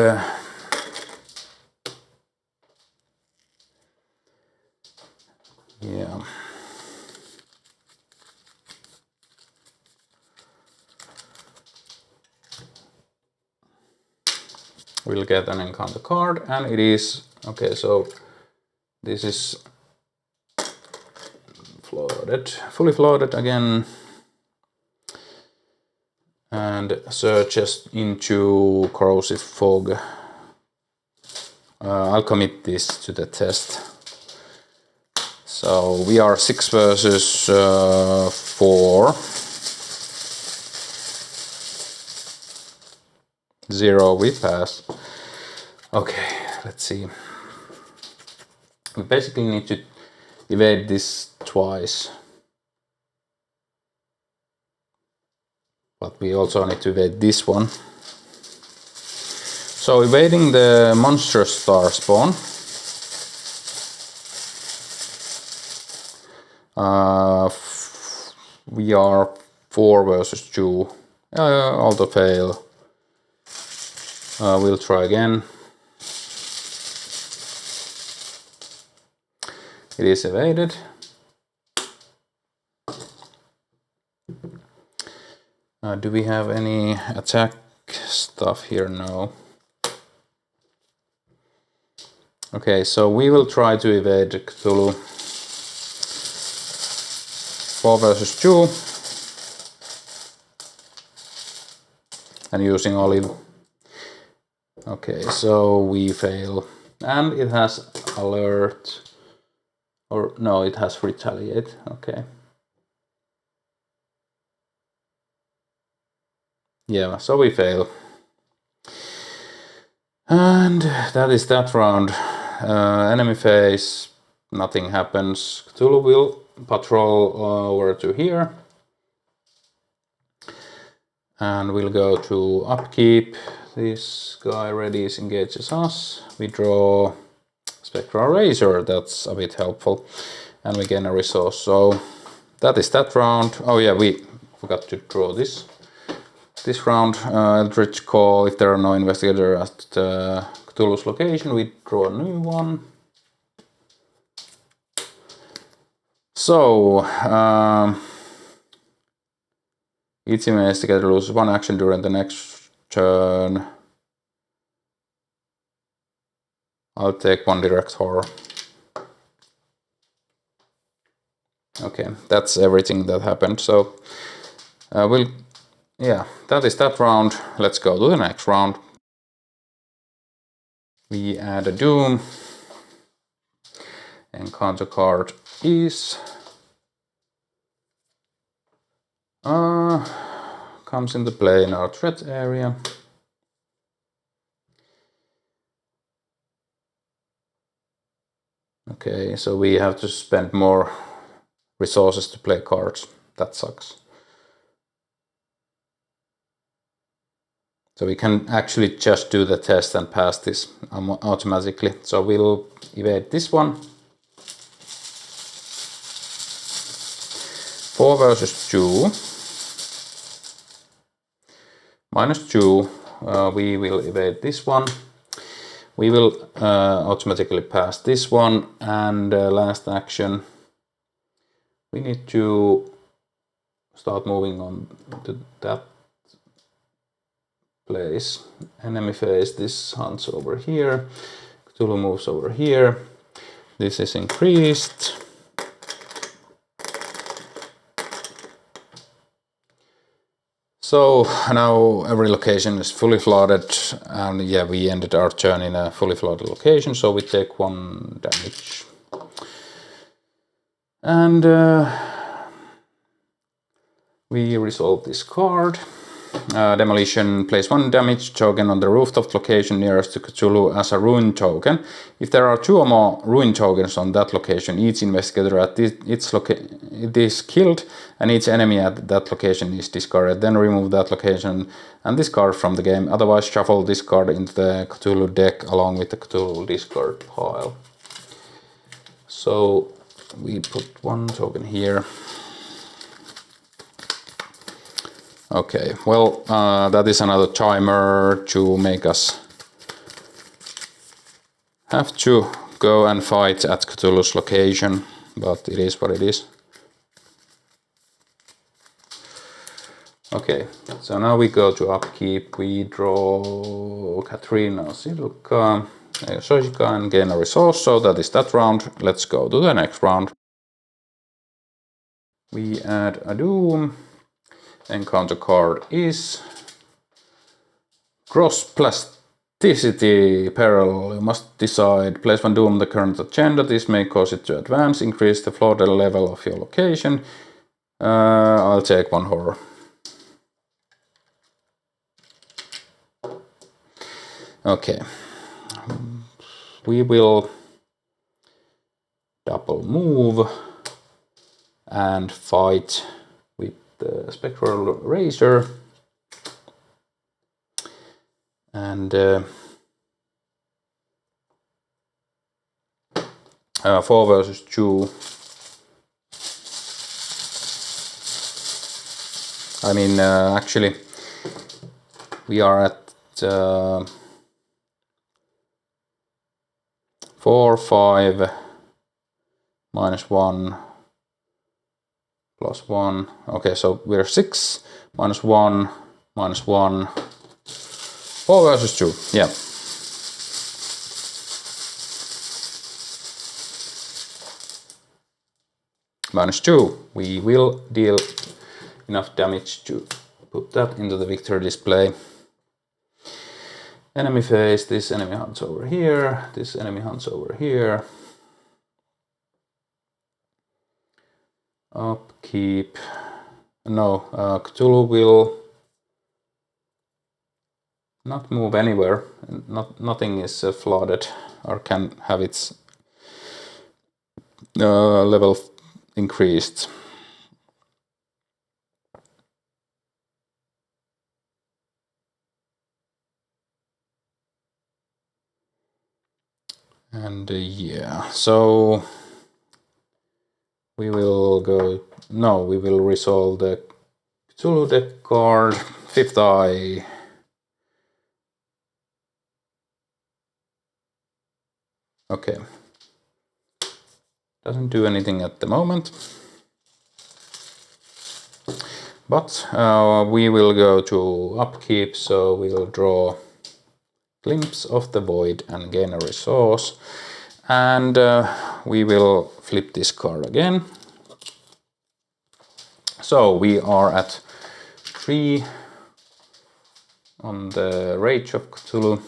yeah. We'll get an encounter card, and it is okay. So this is flooded, fully flooded again, and searches into corrosive fog. I'll commit this to the test. So we are 6 versus 4. 0, we pass. Okay, let's see. We basically need to evade this twice. but we also need to evade this one. So evading the monstrous star spawn. We are 4 versus 2. Auto fail. We'll try again. It is evaded. Do we have any attack stuff here? No. Okay, so we will try to evade Cthulhu. 4 versus 2. And using olive. Okay, so we fail. And it has alert. Or no, it has retaliate. Okay. Yeah, so we fail. And that is that round. Enemy phase, nothing happens. Cthulhu will patrol over to here. And we'll go to upkeep. This guy ready engages us. We draw Spectral Razor, that's a bit helpful. And we gain a resource. So that is that round. Oh yeah, we forgot to draw this. This round, Eldritch Call, if there are no investigators at Cthulhu's location, we draw a new one. So, each investigator loses 1 action during the next turn. I'll take 1 direct horror. Okay, that's everything that happened. So, yeah, that is that round. Let's go to the next round. We add a Doom. Encounter card is comes into play in our threat area. Okay, so we have to spend more resources to play cards. That sucks. So we can actually just do the test and pass this automatically. So we'll evade this one. 4 versus 2. -2. We will evade this one. We will automatically pass this one. And last action, we need to start moving on to that place. Enemy phase, this hunts over here. Cthulhu moves over here. This is increased. So now every location is fully flooded, and yeah, we ended our turn in a fully flooded location, so we take 1 damage. And we resolve this card. Demolition, place 1 damage token on the rooftop location nearest to Cthulhu as a ruin token. If there are 2 or more ruin tokens on that location, each investigator at it is killed and each enemy at that location is discarded. Then remove that location and discard from the game. Otherwise, shuffle this card into the Cthulhu deck along with the Cthulhu discard pile. So we put 1 token here. Okay, well, that is another timer to make us have to go and fight at Cthulhu's location, but it is what it is. Okay, so now we go to upkeep. We draw Katrina, Silka, Sojika, and gain a resource, so that is that round. Let's go to the next round. We add a Doom. Encounter card is Cross Plasticity Peril. You must decide. Place 1 Doom on the current agenda. This may cause it to advance. Increase the floor level of your location. I'll take 1 horror. Okay. We will double move and fight with the Spectral Razor. And 4 versus 2. I mean, actually, we are at 4, 5, -1, +1. Okay, so we're 6, -1, -1. 4 versus 2, yeah. -2. We will deal enough damage to put that into the victory display. Enemy phase, this enemy hunts over here, this enemy hunts over here. Upkeep. No, Cthulhu will not move anywhere. Nothing is flooded or can have its level increased. And yeah, so we will go. No, we will resolve the Cthulhu deck card. 5th eye. Okay. Doesn't do anything at the moment. But we will go to upkeep, so we will draw Glimpse of the Void and gain a resource. And we will flip this card again. So we are at 3 on the Rage of Cthulhu.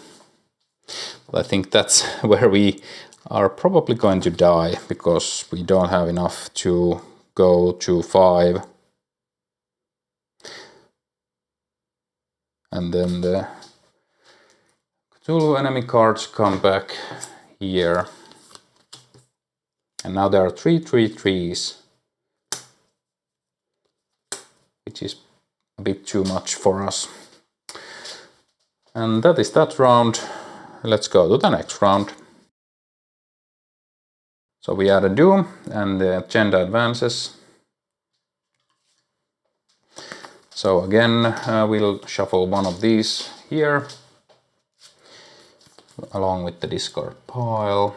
But I think that's where we are probably going to die, because we don't have enough to go to 5. And then the Cthulhu enemy cards come back here. And now there are 3 3/3s, which is a bit too much for us. And that is that round. Let's go to the next round. So we add a Doom and the agenda advances. So again, we'll shuffle one of these here, along with the discard pile.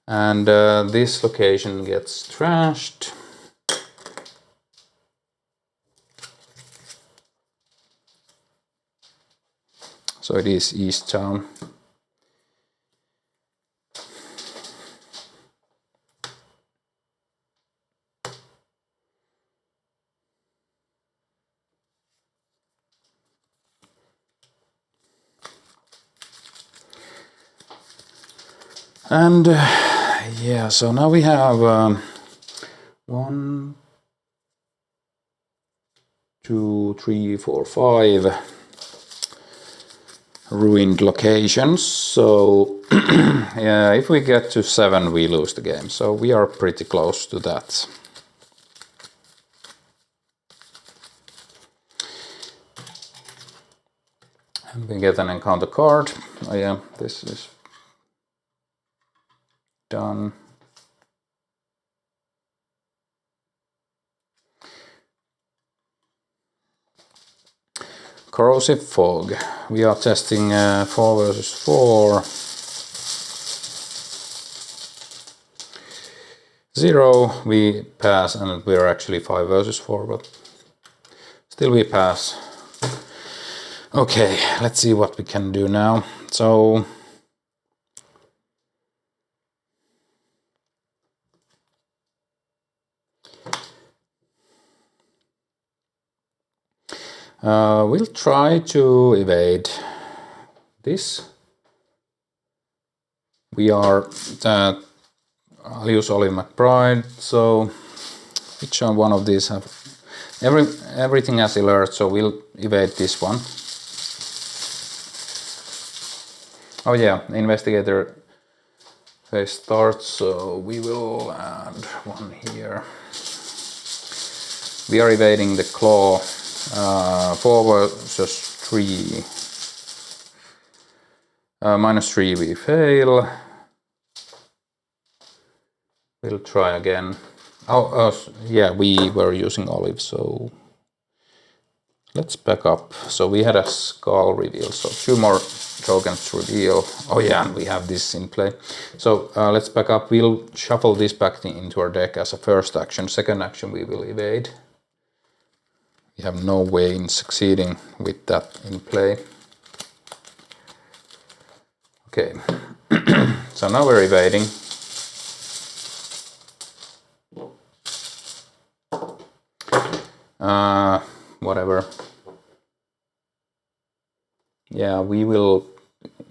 And this location gets trashed. So it is East Town. And yeah, so now we have 1, 2, 3, 4, 5 ruined locations. So yeah, if we get to 7, we lose the game. So we are pretty close to that. And we get an encounter card. Oh yeah, this is done. Corrosive Fog. We are testing 4 versus 4. 0, we pass, and we're actually 5 versus 4, but still we pass. Okay, let's see what we can do now. So we'll try to evade this. We are I'll use Ollie McBride. So which one of these have everything has alert? So we'll evade this one. Oh yeah, investigator phase starts. So we will add one here. We are evading the claw 4 versus 3. -3 we fail. We'll try again. Yeah, we were using olive, so let's back up. So we had a skull reveal, so 2 more tokens reveal. Oh yeah, and we have this in play. So let's back up. We'll shuffle this back into our deck as a first action. Second action we will evade. We have no way in succeeding with that in play. Okay, so now we're evading. Whatever. Yeah, we will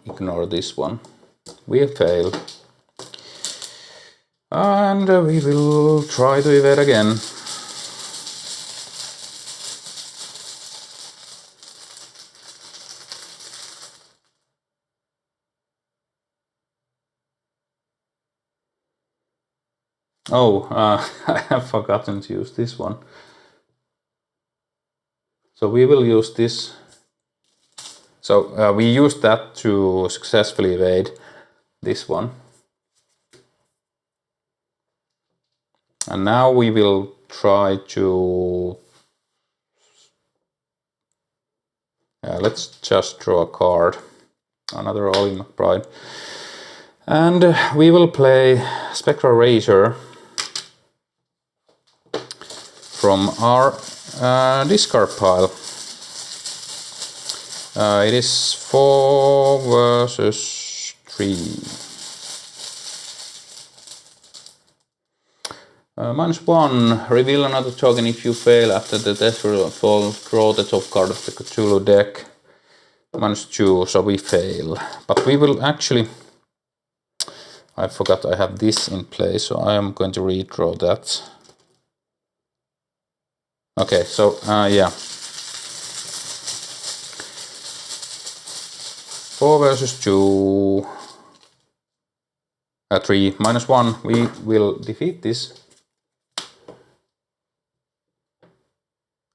ignore this one. We fail. And we will try to evade again. Oh, I have forgotten to use this one. So we will use this. So we used that to successfully evade this one. And now we will try to... let's just draw a card. Another Ollie McBride. And we will play Spectral Razor from our discard pile. It is 4 versus 3. -1. Reveal another token if you fail after the death fall. Draw the top card of the Cthulhu deck. -2, so we fail. But we will actually... I forgot I have this in play, so I am going to redraw that. Okay, so yeah. 4 versus 2. 3 -1. We will defeat this.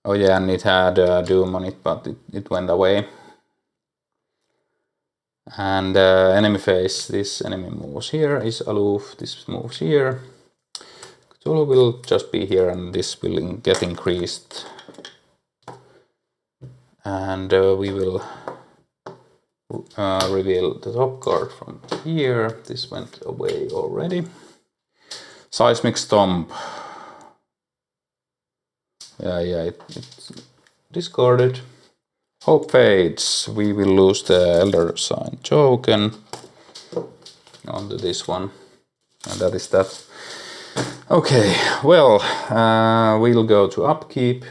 Oh yeah, and it had Doom on it, but it went away. And enemy phase, this enemy moves here, is aloof, this moves here. Cthulhu will just be here and this will get increased. And we will reveal the top card from here. This went away already. Seismic Stomp. Yeah, it's discarded. Hope fades. We will lose the Elder Sign token onto this one. And that is that. Okay, well, we'll go to upkeep.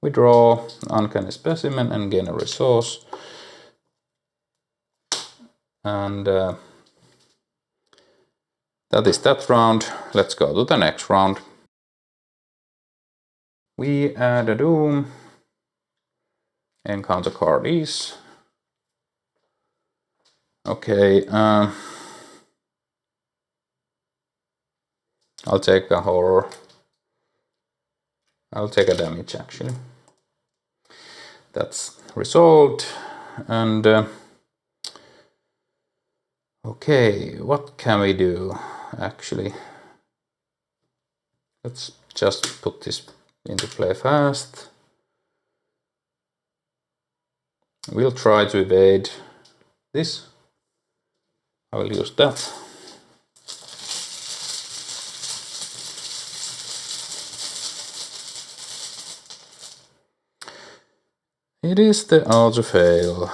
We draw Uncanny Specimen and gain a resource. And that is that round. Let's go to the next round. We add a Doom. Encounter card is. Okay, I'll take a horror. I'll take a damage actually. That's resolved. And okay, what can we do actually? Let's just put this into play fast. We'll try to evade this. I will use that. It is the auto fail,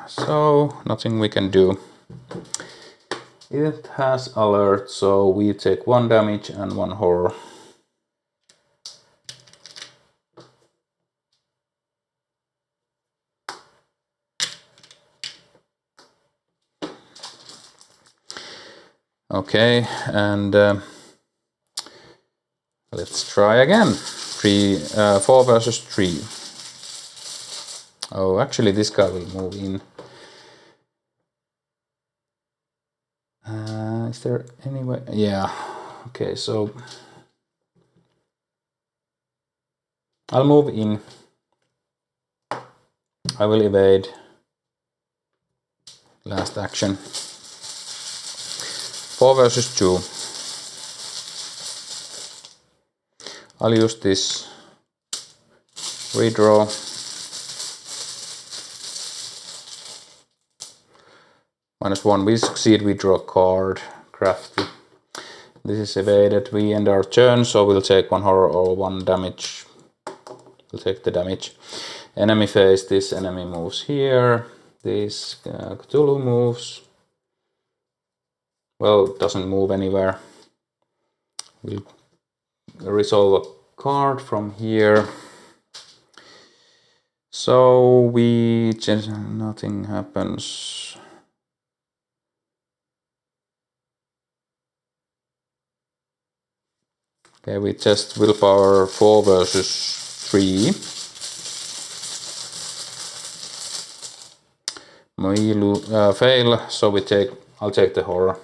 so nothing we can do. It has alert, so we take 1 damage and 1 horror. Okay, and let's try again. 4 versus 3. Oh, actually this guy will move in. Is there any way? Yeah. Okay, so I'll move in. I will evade. Last action. 4 versus 2. I'll use this redraw. -1, we succeed, we draw a card. Crafty. This is evaded. We end our turn, so we'll take 1 horror or 1 damage. We'll take the damage. Enemy phase, this enemy moves here. This Cthulhu moves. Well, doesn't move anywhere. We'll resolve a card from here. So we just, nothing happens. Okay, we just willpower 4 versus 3. We fail, so I'll take the horror.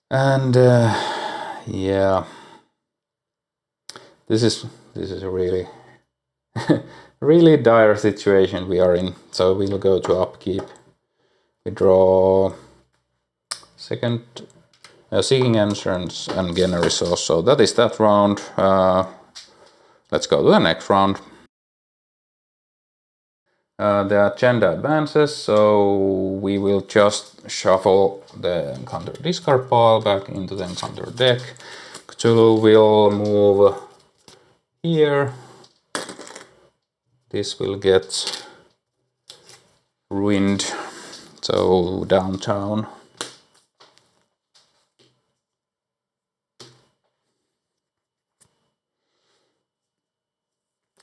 And yeah, this is a really really dire situation we are in. So we'll go to upkeep. We draw second, seeking entrance and gain a resource. So that is that round. Let's go to the next round. The agenda advances, so we will just shuffle the encounter discard pile back into the encounter deck. Cthulhu will move here. This will get ruined, so downtown.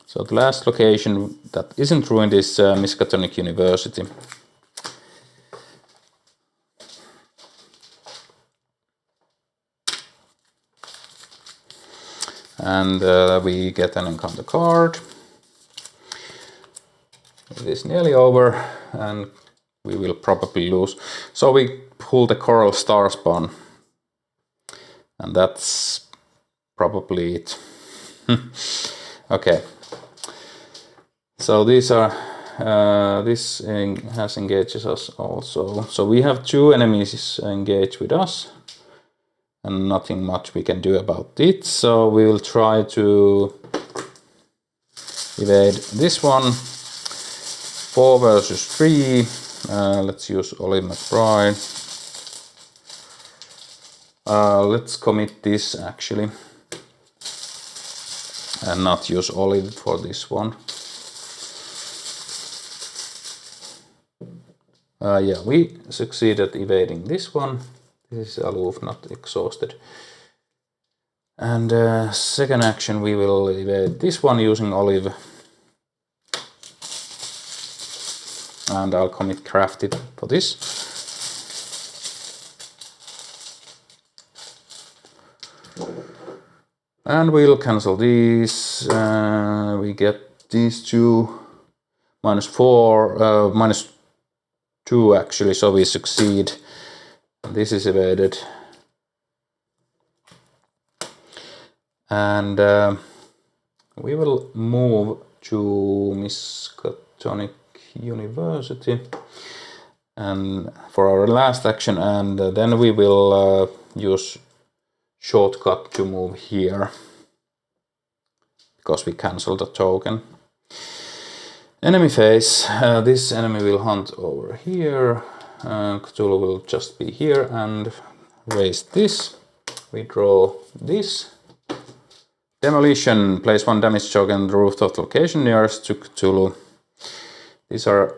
So the last location that isn't ruined is Miskatonic University. And we get an encounter card. It is nearly over and we will probably lose. So we pull the Coral Star Spawn. And that's probably it. Okay. So these are this has engages us also. So we have 2 enemies engaged with us, and nothing much we can do about it. So we will try to evade this one. 4 versus 3. Let's use Olive McBride. Let's commit this actually, and not use Olive for this one. Yeah, we succeeded evading this one. This is aloof, not exhausted. And second action, we will evade this one using Olive. And I'll commit Crafted for this. And we'll cancel these. We get these 2 -4, -2 actually, so we succeed. This is evaded. And we will move to Miskatonic University and for our last action, and then we will use shortcut to move here because we cancelled the token. Enemy phase. This enemy will hunt over here. Cthulhu will just be here and raise this. We draw this. Demolition. Place 1 damage token on the rooftop location nearest to Cthulhu. These are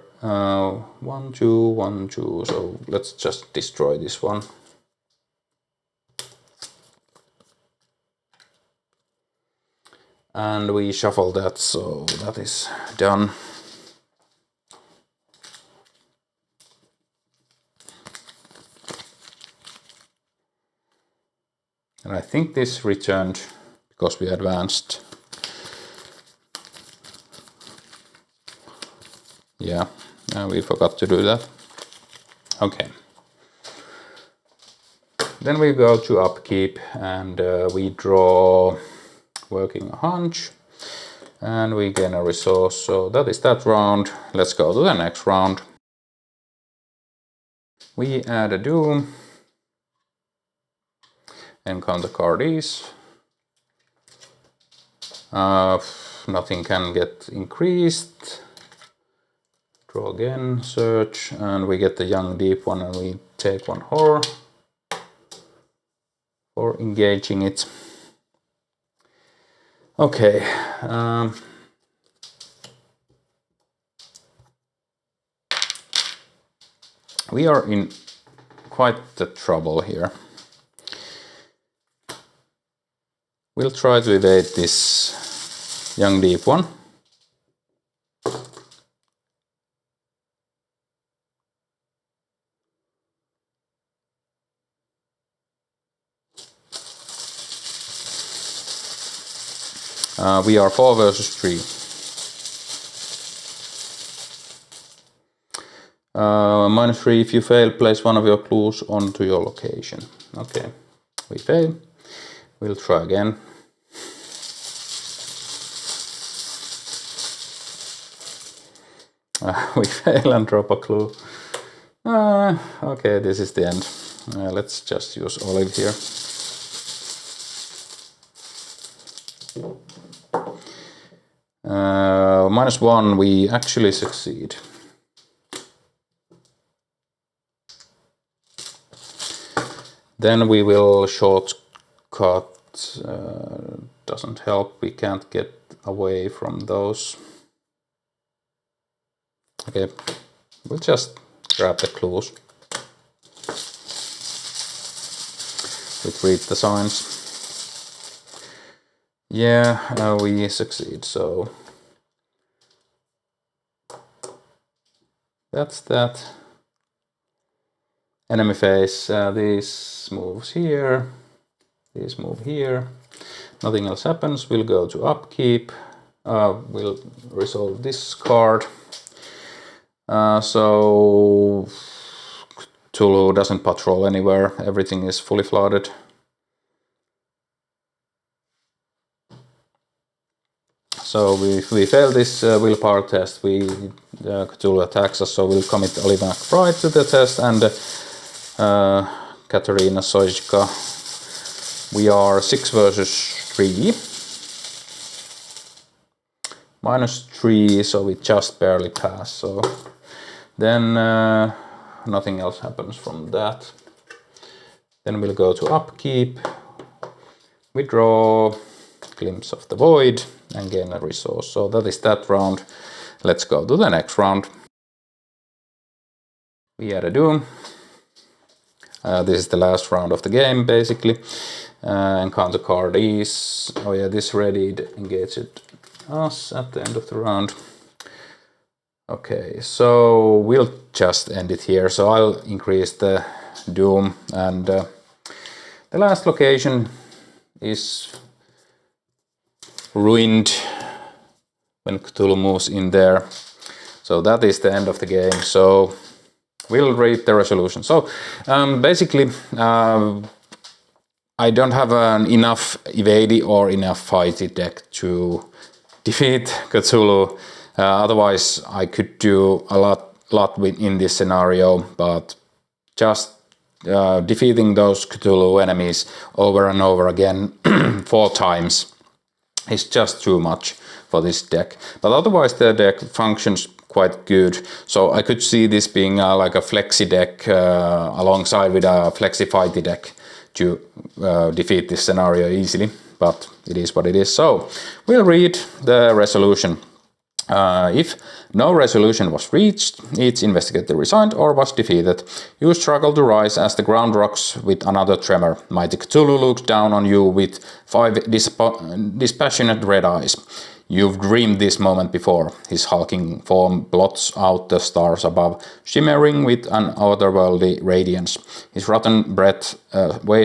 1, 2, 1, 2. So let's just destroy this one. And we shuffle that, so that is done. And I think this returned because we advanced. Yeah, we forgot to do that. Okay. Then we go to upkeep and we draw working a hunch and we gain a resource. So that is that round. Let's go to the next round. We add a Doom, encounter card is. Nothing can get increased. Draw again, search, and we get the young deep one and we take one horror for engaging it. Okay. We are in quite the trouble here. We'll try to evade this young deep one. We are 4 versus 3. -3, if you fail, place one of your clues onto your location. Okay, we fail. We'll try again. We fail and drop a clue. Okay, this is the end. Let's just use olive here. -1, we actually succeed. Then we will shortcut. Doesn't help. We can't get away from those. Okay, we'll just grab the clues. We read the signs. Yeah, we succeed, so that's that. Enemy phase, these moves here, these move here. Nothing else happens. We'll go to upkeep. We'll resolve this card. So Cthulhu doesn't patrol anywhere. Everything is fully flooded. So if we fail this willpower test, Cthulhu attacks us, so we'll commit Olivia McBride to the test, and Katerina Sojka. We are 6 versus 3. -3, so we just barely pass. So then nothing else happens from that. Then we'll go to upkeep. We draw Glimpse of the Void and gain a resource. So that is that round. Let's go to the next round. We add a Doom. This is the last round of the game, basically. Encounter card is... Oh yeah, this readied engaged us at the end of the round. Okay, so we'll just end it here. So I'll increase the Doom, and the last location is ruined when Cthulhu moves in there. So that is the end of the game. So we'll read the resolution. So basically, I don't have enough evade or enough fighty deck to defeat Cthulhu. Otherwise, I could do a lot in this scenario, but just defeating those Cthulhu enemies over and over again 4 times is just too much for this deck. But otherwise, the deck functions quite good. So I could see this being like a flexi deck alongside with a flexi fighty deck to defeat this scenario easily. But it is what it is. So we'll read the resolution. If no resolution was reached, each investigator resigned or was defeated. You struggle to rise as the ground rocks with another tremor. Mighty Cthulhu looks down on you with 5 dispassionate red eyes. You've dreamed this moment before. His hulking form blots out the stars above, shimmering with an otherworldly radiance. His rotten breath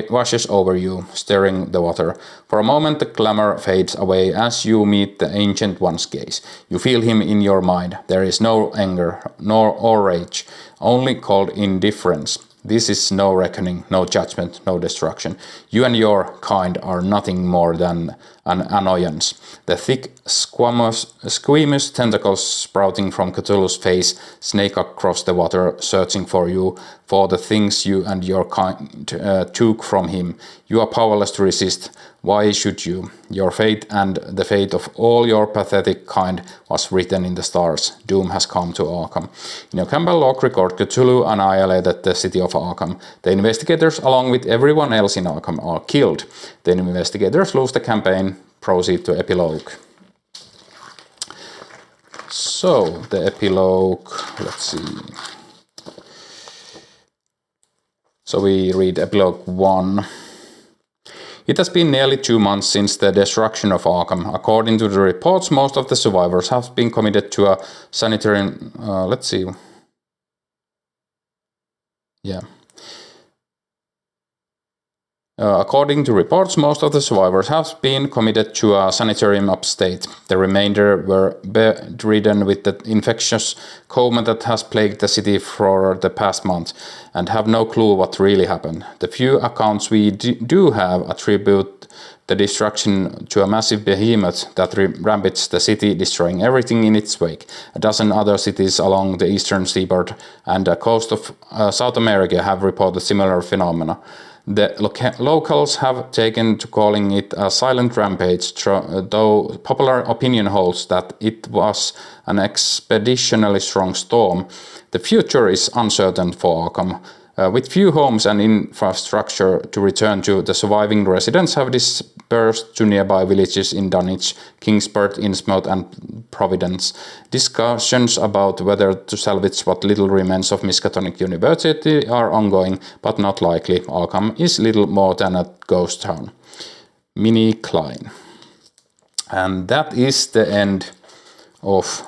washes over you, stirring the water. For a moment the glamour fades away as you meet the Ancient One's gaze. You feel him in your mind. There is no anger, nor rage, only cold indifference. This is no reckoning, no judgment, no destruction. You and your kind are nothing more than an annoyance. The thick, squamous tentacles sprouting from Cthulhu's face snake across the water, searching for you, for the things you and your kind took from him. You are powerless to resist. Why should you? Your fate and the fate of all your pathetic kind was written in the stars. Doom has come to Arkham. In your Campbell log record, Cthulhu annihilated the city of Arkham. The investigators, along with everyone else in Arkham, are killed. The investigators lose the campaign. Proceed to epilogue. So, the epilogue, let's see. So we read epilogue 1. It has been nearly 2 months since the destruction of Arkham. According to the reports, most of the survivors have been committed to a sanitary... let's see. Yeah. According to reports, most of the survivors have been committed to a sanitarium upstate. The remainder were bedridden with the infectious coma that has plagued the city for the past month, and have no clue what really happened. The few accounts we do have attribute the destruction to a massive behemoth that rampaged the city, destroying everything in its wake. A dozen other cities along the eastern seaboard and the coast of South America have reported similar phenomena. The locals have taken to calling it a silent rampage, though popular opinion holds that it was an expeditionally strong storm. The future is uncertain for Arkham. With few homes and infrastructure to return to, the surviving residents have dispersed to nearby villages in Dunwich, Kingsport, Innsmouth and Providence. Discussions about whether to salvage what little remains of Miskatonic University are ongoing, but not likely. Arkham is little more than a ghost town. Minnie Klein. And that is the end of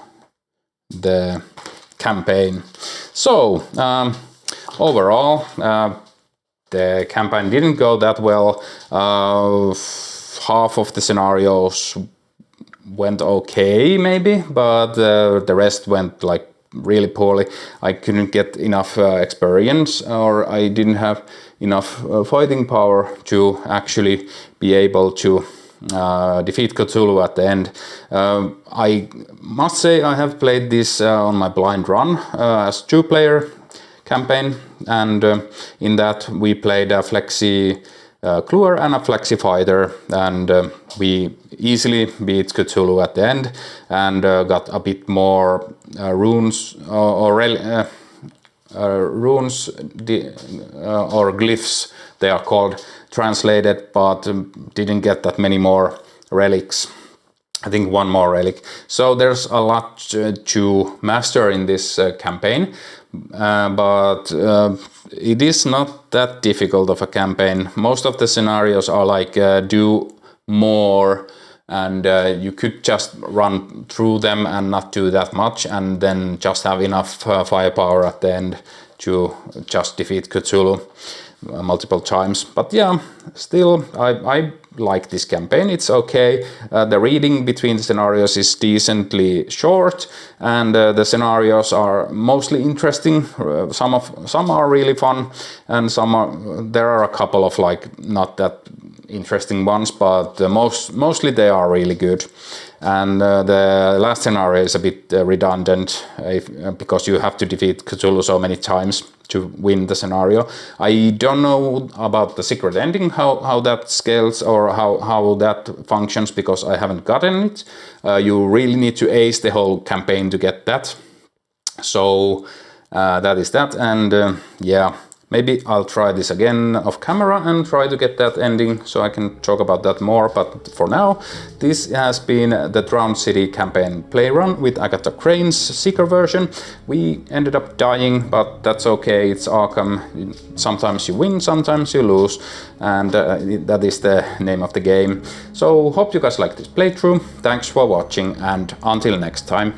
the campaign. So, overall, the campaign didn't go that well. Half of the scenarios went okay, maybe, but the rest went like really poorly. I couldn't get enough experience, or I didn't have enough fighting power to actually be able to defeat Cthulhu at the end. I must say I have played this on my blind run as 2-player campaign, and in that we played a flexi cluer and a flexi fighter, and we easily beat Cthulhu at the end and got a bit more runes or glyphs, they are called, translated, but didn't get that many more relics. I think one more relic. So there's a lot to master in this campaign, but it is not that difficult of a campaign. Most of the scenarios are like do more, and you could just run through them and not do that much, and then just have enough firepower at the end to just defeat Cthulhu multiple times. But yeah, still I like this campaign. It's okay. The reading between the scenarios is decently short, and the scenarios are mostly interesting. Some are really fun, and there are a couple of like not that interesting ones, but mostly they are really good. And the last scenario is a bit redundant because you have to defeat Cthulhu so many times to win the scenario. I don't know about the secret ending, how that scales or how that functions, because I haven't gotten it. You really need to ace the whole campaign to get that. So that is that, and yeah. Maybe I'll try this again off camera and try to get that ending so I can talk about that more, but for now, this has been the Drowned City campaign play run with Agatha Crane's Seeker version. We ended up dying, but that's okay, it's Arkham. Sometimes you win, sometimes you lose, and that is the name of the game. So hope you guys like this playthrough, thanks for watching, and until next time.